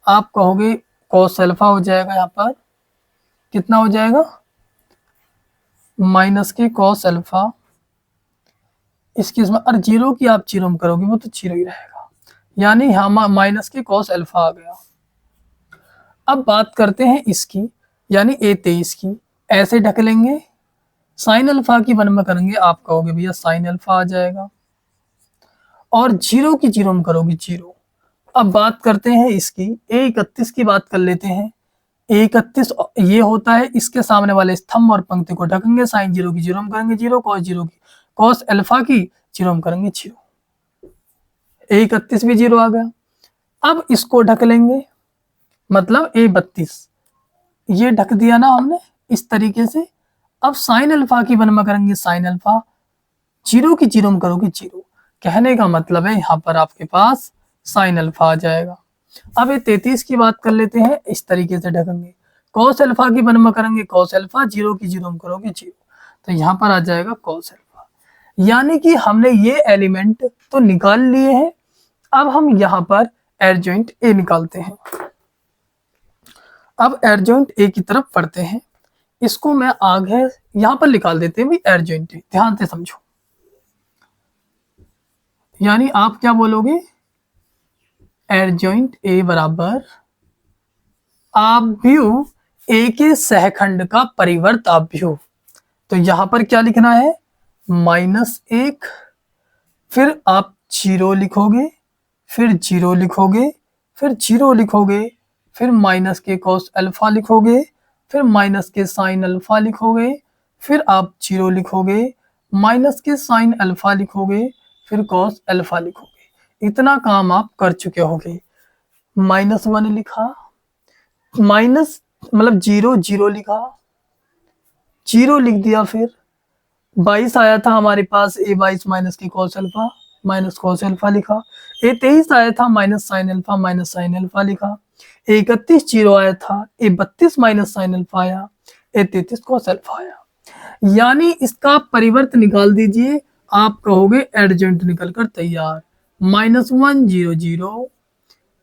आप कहोगे कॉस अल्फा हो जाएगा, यहाँ पर कितना हो जाएगा, माइनस के कॉस अल्फा, इसकी इसमें, और जीरो की आप जीरो में करोगे वो तो जीरो ही रहेगा, यानी यहाँ माइनस के कॉस अल्फा आ गया। अब बात करते हैं इसकी, यानी A23 की, ऐसे ढक लेंगे, साइन अल्फा की 1 में करेंगे, आप कहोगे भैया साइन अल्फा आ जाएगा, और जीरो की जीरो में करोगे जीरो। अब बात करते हैं इसकी A31 की, बात कर लेते हैं। A31 ये होता है, इसके सामने वाले स्तंभ और पंक्ति को ढकेंगे, साइन जीरो की जीरो में करेंगे जीरो, कॉस जीरो की, कॉस अल्फा की जीरो में करेंगे जीरो, A31 भी जीरो आ गया। अब इसको ढक लेंगे, मतलब A32 ये ढक दिया ना हमने इस तरीके से। अब साइन अल्फा की 1 में करेंगे साइन अल्फा, जीरो की जीरो में करोगे जीरो, कहने का मतलब है यहाँ पर आपके पास साइन अल्फा आ जाएगा। अब ये 33 की बात कर लेते हैं, इस तरीके से ढकेंगे, कॉस अल्फा की 1 में करेंगे कॉस अल्फा, जीरो की जीरो में करोगे जीरो, तो यहाँ पर आ जाएगा कॉस अल्फा। यानी कि हमने ये एलिमेंट तो निकाल लिए हैं। अब हम यहाँ पर एडजॉइंट ए निकालते हैं। अब एडजॉइंट ए की तरफ पढ़ते हैं, इसको मैं आगे यहाँ पर निकाल देते हैं भी एडजॉइंट ए, ध्यान से समझो। यानी आप क्या बोलोगे, एडजॉइंट ए बराबर आव्यूह ए के सहखंड का परिवर्त आव्यूह। तो यहां पर क्या लिखना है, -1, फिर आप जीरो लिखोगे, फिर जीरो लिखोगे, फिर जीरो लिखोगे, फिर माइनस के कॉस अल्फा लिखोगे, फिर माइनस के साइन अल्फा लिखोगे, फिर आप जीरो लिखोगे, माइनस के साइन अल्फा लिखोगे, फिर कॉस अल्फा लिखोगे। इतना काम आप कर चुके होगे। -1 लिखा, माइनस मतलब जीरो, जीरो लिखा, जीरो लिख दिया, फिर 22 आया था हमारे पास, A22 माइनस की cos alpha, minus cos alpha लिखा। A23 आया था, minus sine alpha, minus sine alpha लिखा। A31 जीरो आया था, A32 माइनस साइन अल्फा आया, A33 कॉस अल्फा आया। यानी इसका परिवर्त निकाल दीजिए, आप कहोगे एडजॉइंट निकल कर तैयार। -1 0 0,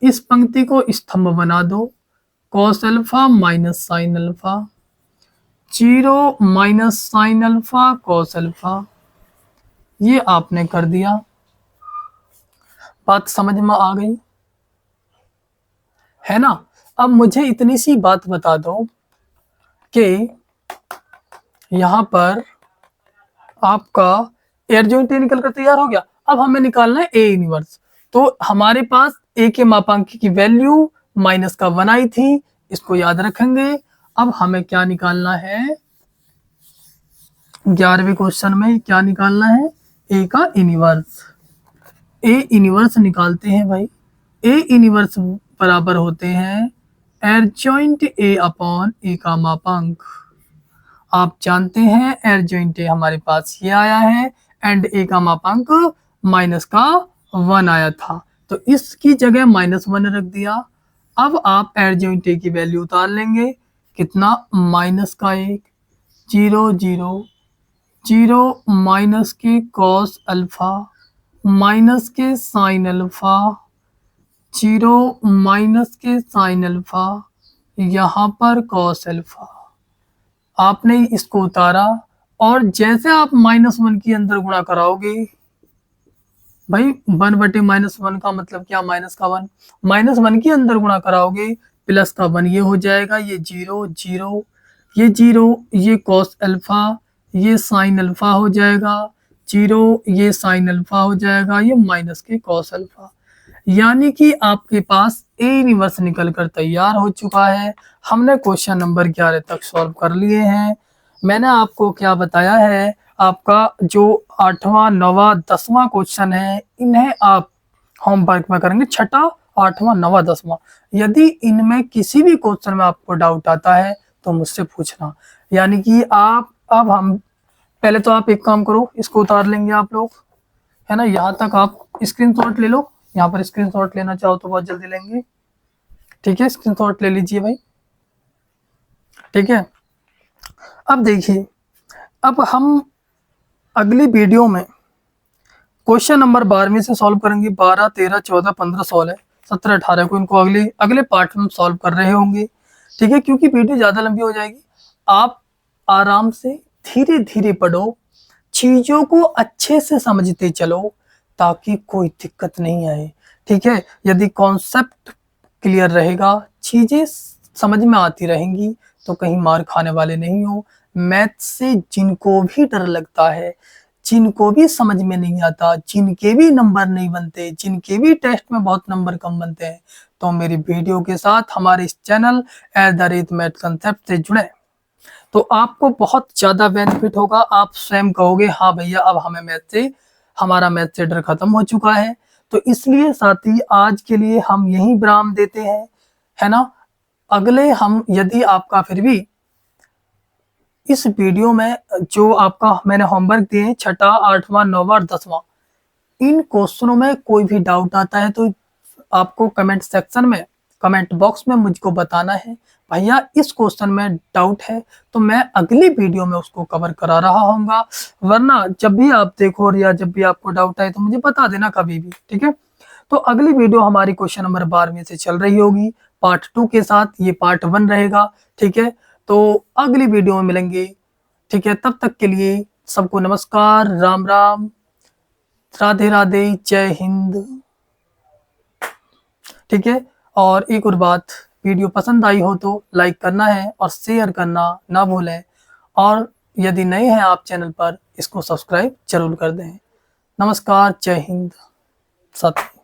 इस पंक्ति को स्तंभ बना दो, cos alpha minus sine alpha, zero minus sine alpha cos alpha, ये आपने कर दिया। बात समझ में आ गई है ना। अब मुझे इतनी सी बात बता दो कि यहां पर आपका एडजॉइंट ए निकल कर तैयार हो गया। अब हमें निकालना है ए इनवर्स। तो हमारे पास ए के मापांक की वैल्यू -1 आई थी, इसको याद रखेंगे। अब हमें क्या निकालना है, 11वें क्वेश्चन में क्या निकालना है, ए का इनवर्स। ए इनवर्स निकालते हैं भाई। ए इनवर्स बराबर होते हैं एडजॉइंट ए अपॉन ए का मापांक। आप जानते हैं एडजॉइंट ए हमारे पास ये आया है, एंड ए का मापांक -1 आया था, तो इसकी जगह -1 रख दिया। अब आप एडजॉइंट ए की वैल्यू उतार लेंगे, कितना, -1, 0 0 0, माइनस के कॉस अल्फा, माइनस के साइन अल्फा, 0 माइनस के साइन अल्फा, यहाँ पर कॉस अल्फा। आपने इसको उतारा, और जैसे आप -1 के अंदर गुणा कराओगे भाई, 1/-1 का मतलब क्या, माइनस का 1, -1 के अंदर गुणा कराओगे प्लस का 1, ये हो जाएगा, ये 0 0, ये 0, ये कॉस अल्फा, ये साइन अल्फा हो जाएगा, 0, ये साइन अल्फा हो जाएगा, ये माइनस के कॉस अल्फा। यानी कि आपके पास ए इनवर्स निकल कर तैयार हो चुका है। हमने क्वेश्चन नंबर 11 तक सॉल्व कर लिए हैं। मैंने आपको क्या बताया है, आपका जो 8वां 9वां 10वां क्वेश्चन है, इन्हें आप होमवर्क में करेंगे, छठा 8वां 9वां 10वां। यदि इनमें किसी भी क्वेश्चन में आपको डाउट आता है तो मुझसे पूछना। यानी कि आप अब हम पहले तो आप एक काम करो, इसको उतार लेंगे आप लोग, है ना। यहाँ तक आप स्क्रीनशॉट ले लो, यहाँ पर स्क्रीनशॉट लेना चाहो तो बहुत जल्दी लेंगे, ठीक है। स्क्रीनशॉट ले लीजिए भाई, ठीक है। अब देखिए, अब हम अगली वीडियो में क्वेश्चन नंबर 12 से सॉल्व करेंगे। 12, 13, 14, 15, 16, 17, 18 को इनको अगले अगले पार्ट में सॉल्व कर रहे होंगे, ठीक है। क्योंकि वीडियो ज़्यादा लंबी हो जाएगी, आप आराम से धीरे धीरे पढ़ो, चीज़ों को अच्छे से समझते चलो ताकि कोई दिक्कत नहीं आए, ठीक है। यदि कॉन्सेप्ट क्लियर रहेगा, चीज़ें समझ में आती रहेंगी तो कहीं मार खाने वाले नहीं हो। मैथ से जिनको भी डर लगता है, जिनको भी समझ में नहीं आता, जिनके भी नंबर नहीं बनते, जिनके भी टेस्ट में बहुत नंबर कम बनते हैं, तो मेरी वीडियो के साथ हमारे इस चैनल @मैथ कॉन्सेप्ट से जुड़े, तो आपको बहुत ज़्यादा बेनिफिट होगा। आप स्वयं कहोगे हाँ भैया, अब हमारा मैथ से डर खत्म हो चुका है। तो इसलिए साथी आज के लिए हम यही विराम देते हैं, है ना। अगले हम, यदि आपका फिर भी इस वीडियो में जो आपका मैंने होमवर्क दिए हैं 6ठा, 8वां, 9वां और 10वां, इन क्वेश्चनों में कोई भी डाउट आता है तो आपको कमेंट सेक्शन में, कमेंट बॉक्स में मुझको बताना है भैया इस क्वेश्चन में डाउट है, तो मैं अगली वीडियो में उसको कवर करा रहा हूँगा। वरना जब भी आप देखो या जब भी आपको डाउट आए तो मुझे बता देना कभी भी, ठीक है। तो अगली वीडियो हमारी क्वेश्चन नंबर 12 से चल रही होगी पार्ट 2 के साथ, ये पार्ट 1 रहेगा, ठीक है। तो अगली वीडियो में मिलेंगे, ठीक है। तब तक के लिए सबको नमस्कार, राम राम, राधे राधे, जय हिंद, ठीक है। और एक और बात, वीडियो पसंद आई हो तो लाइक करना है और शेयर करना ना भूलें, और यदि नए हैं आप चैनल पर, इसको सब्सक्राइब जरूर कर दें। नमस्कार, जय हिंद साथी।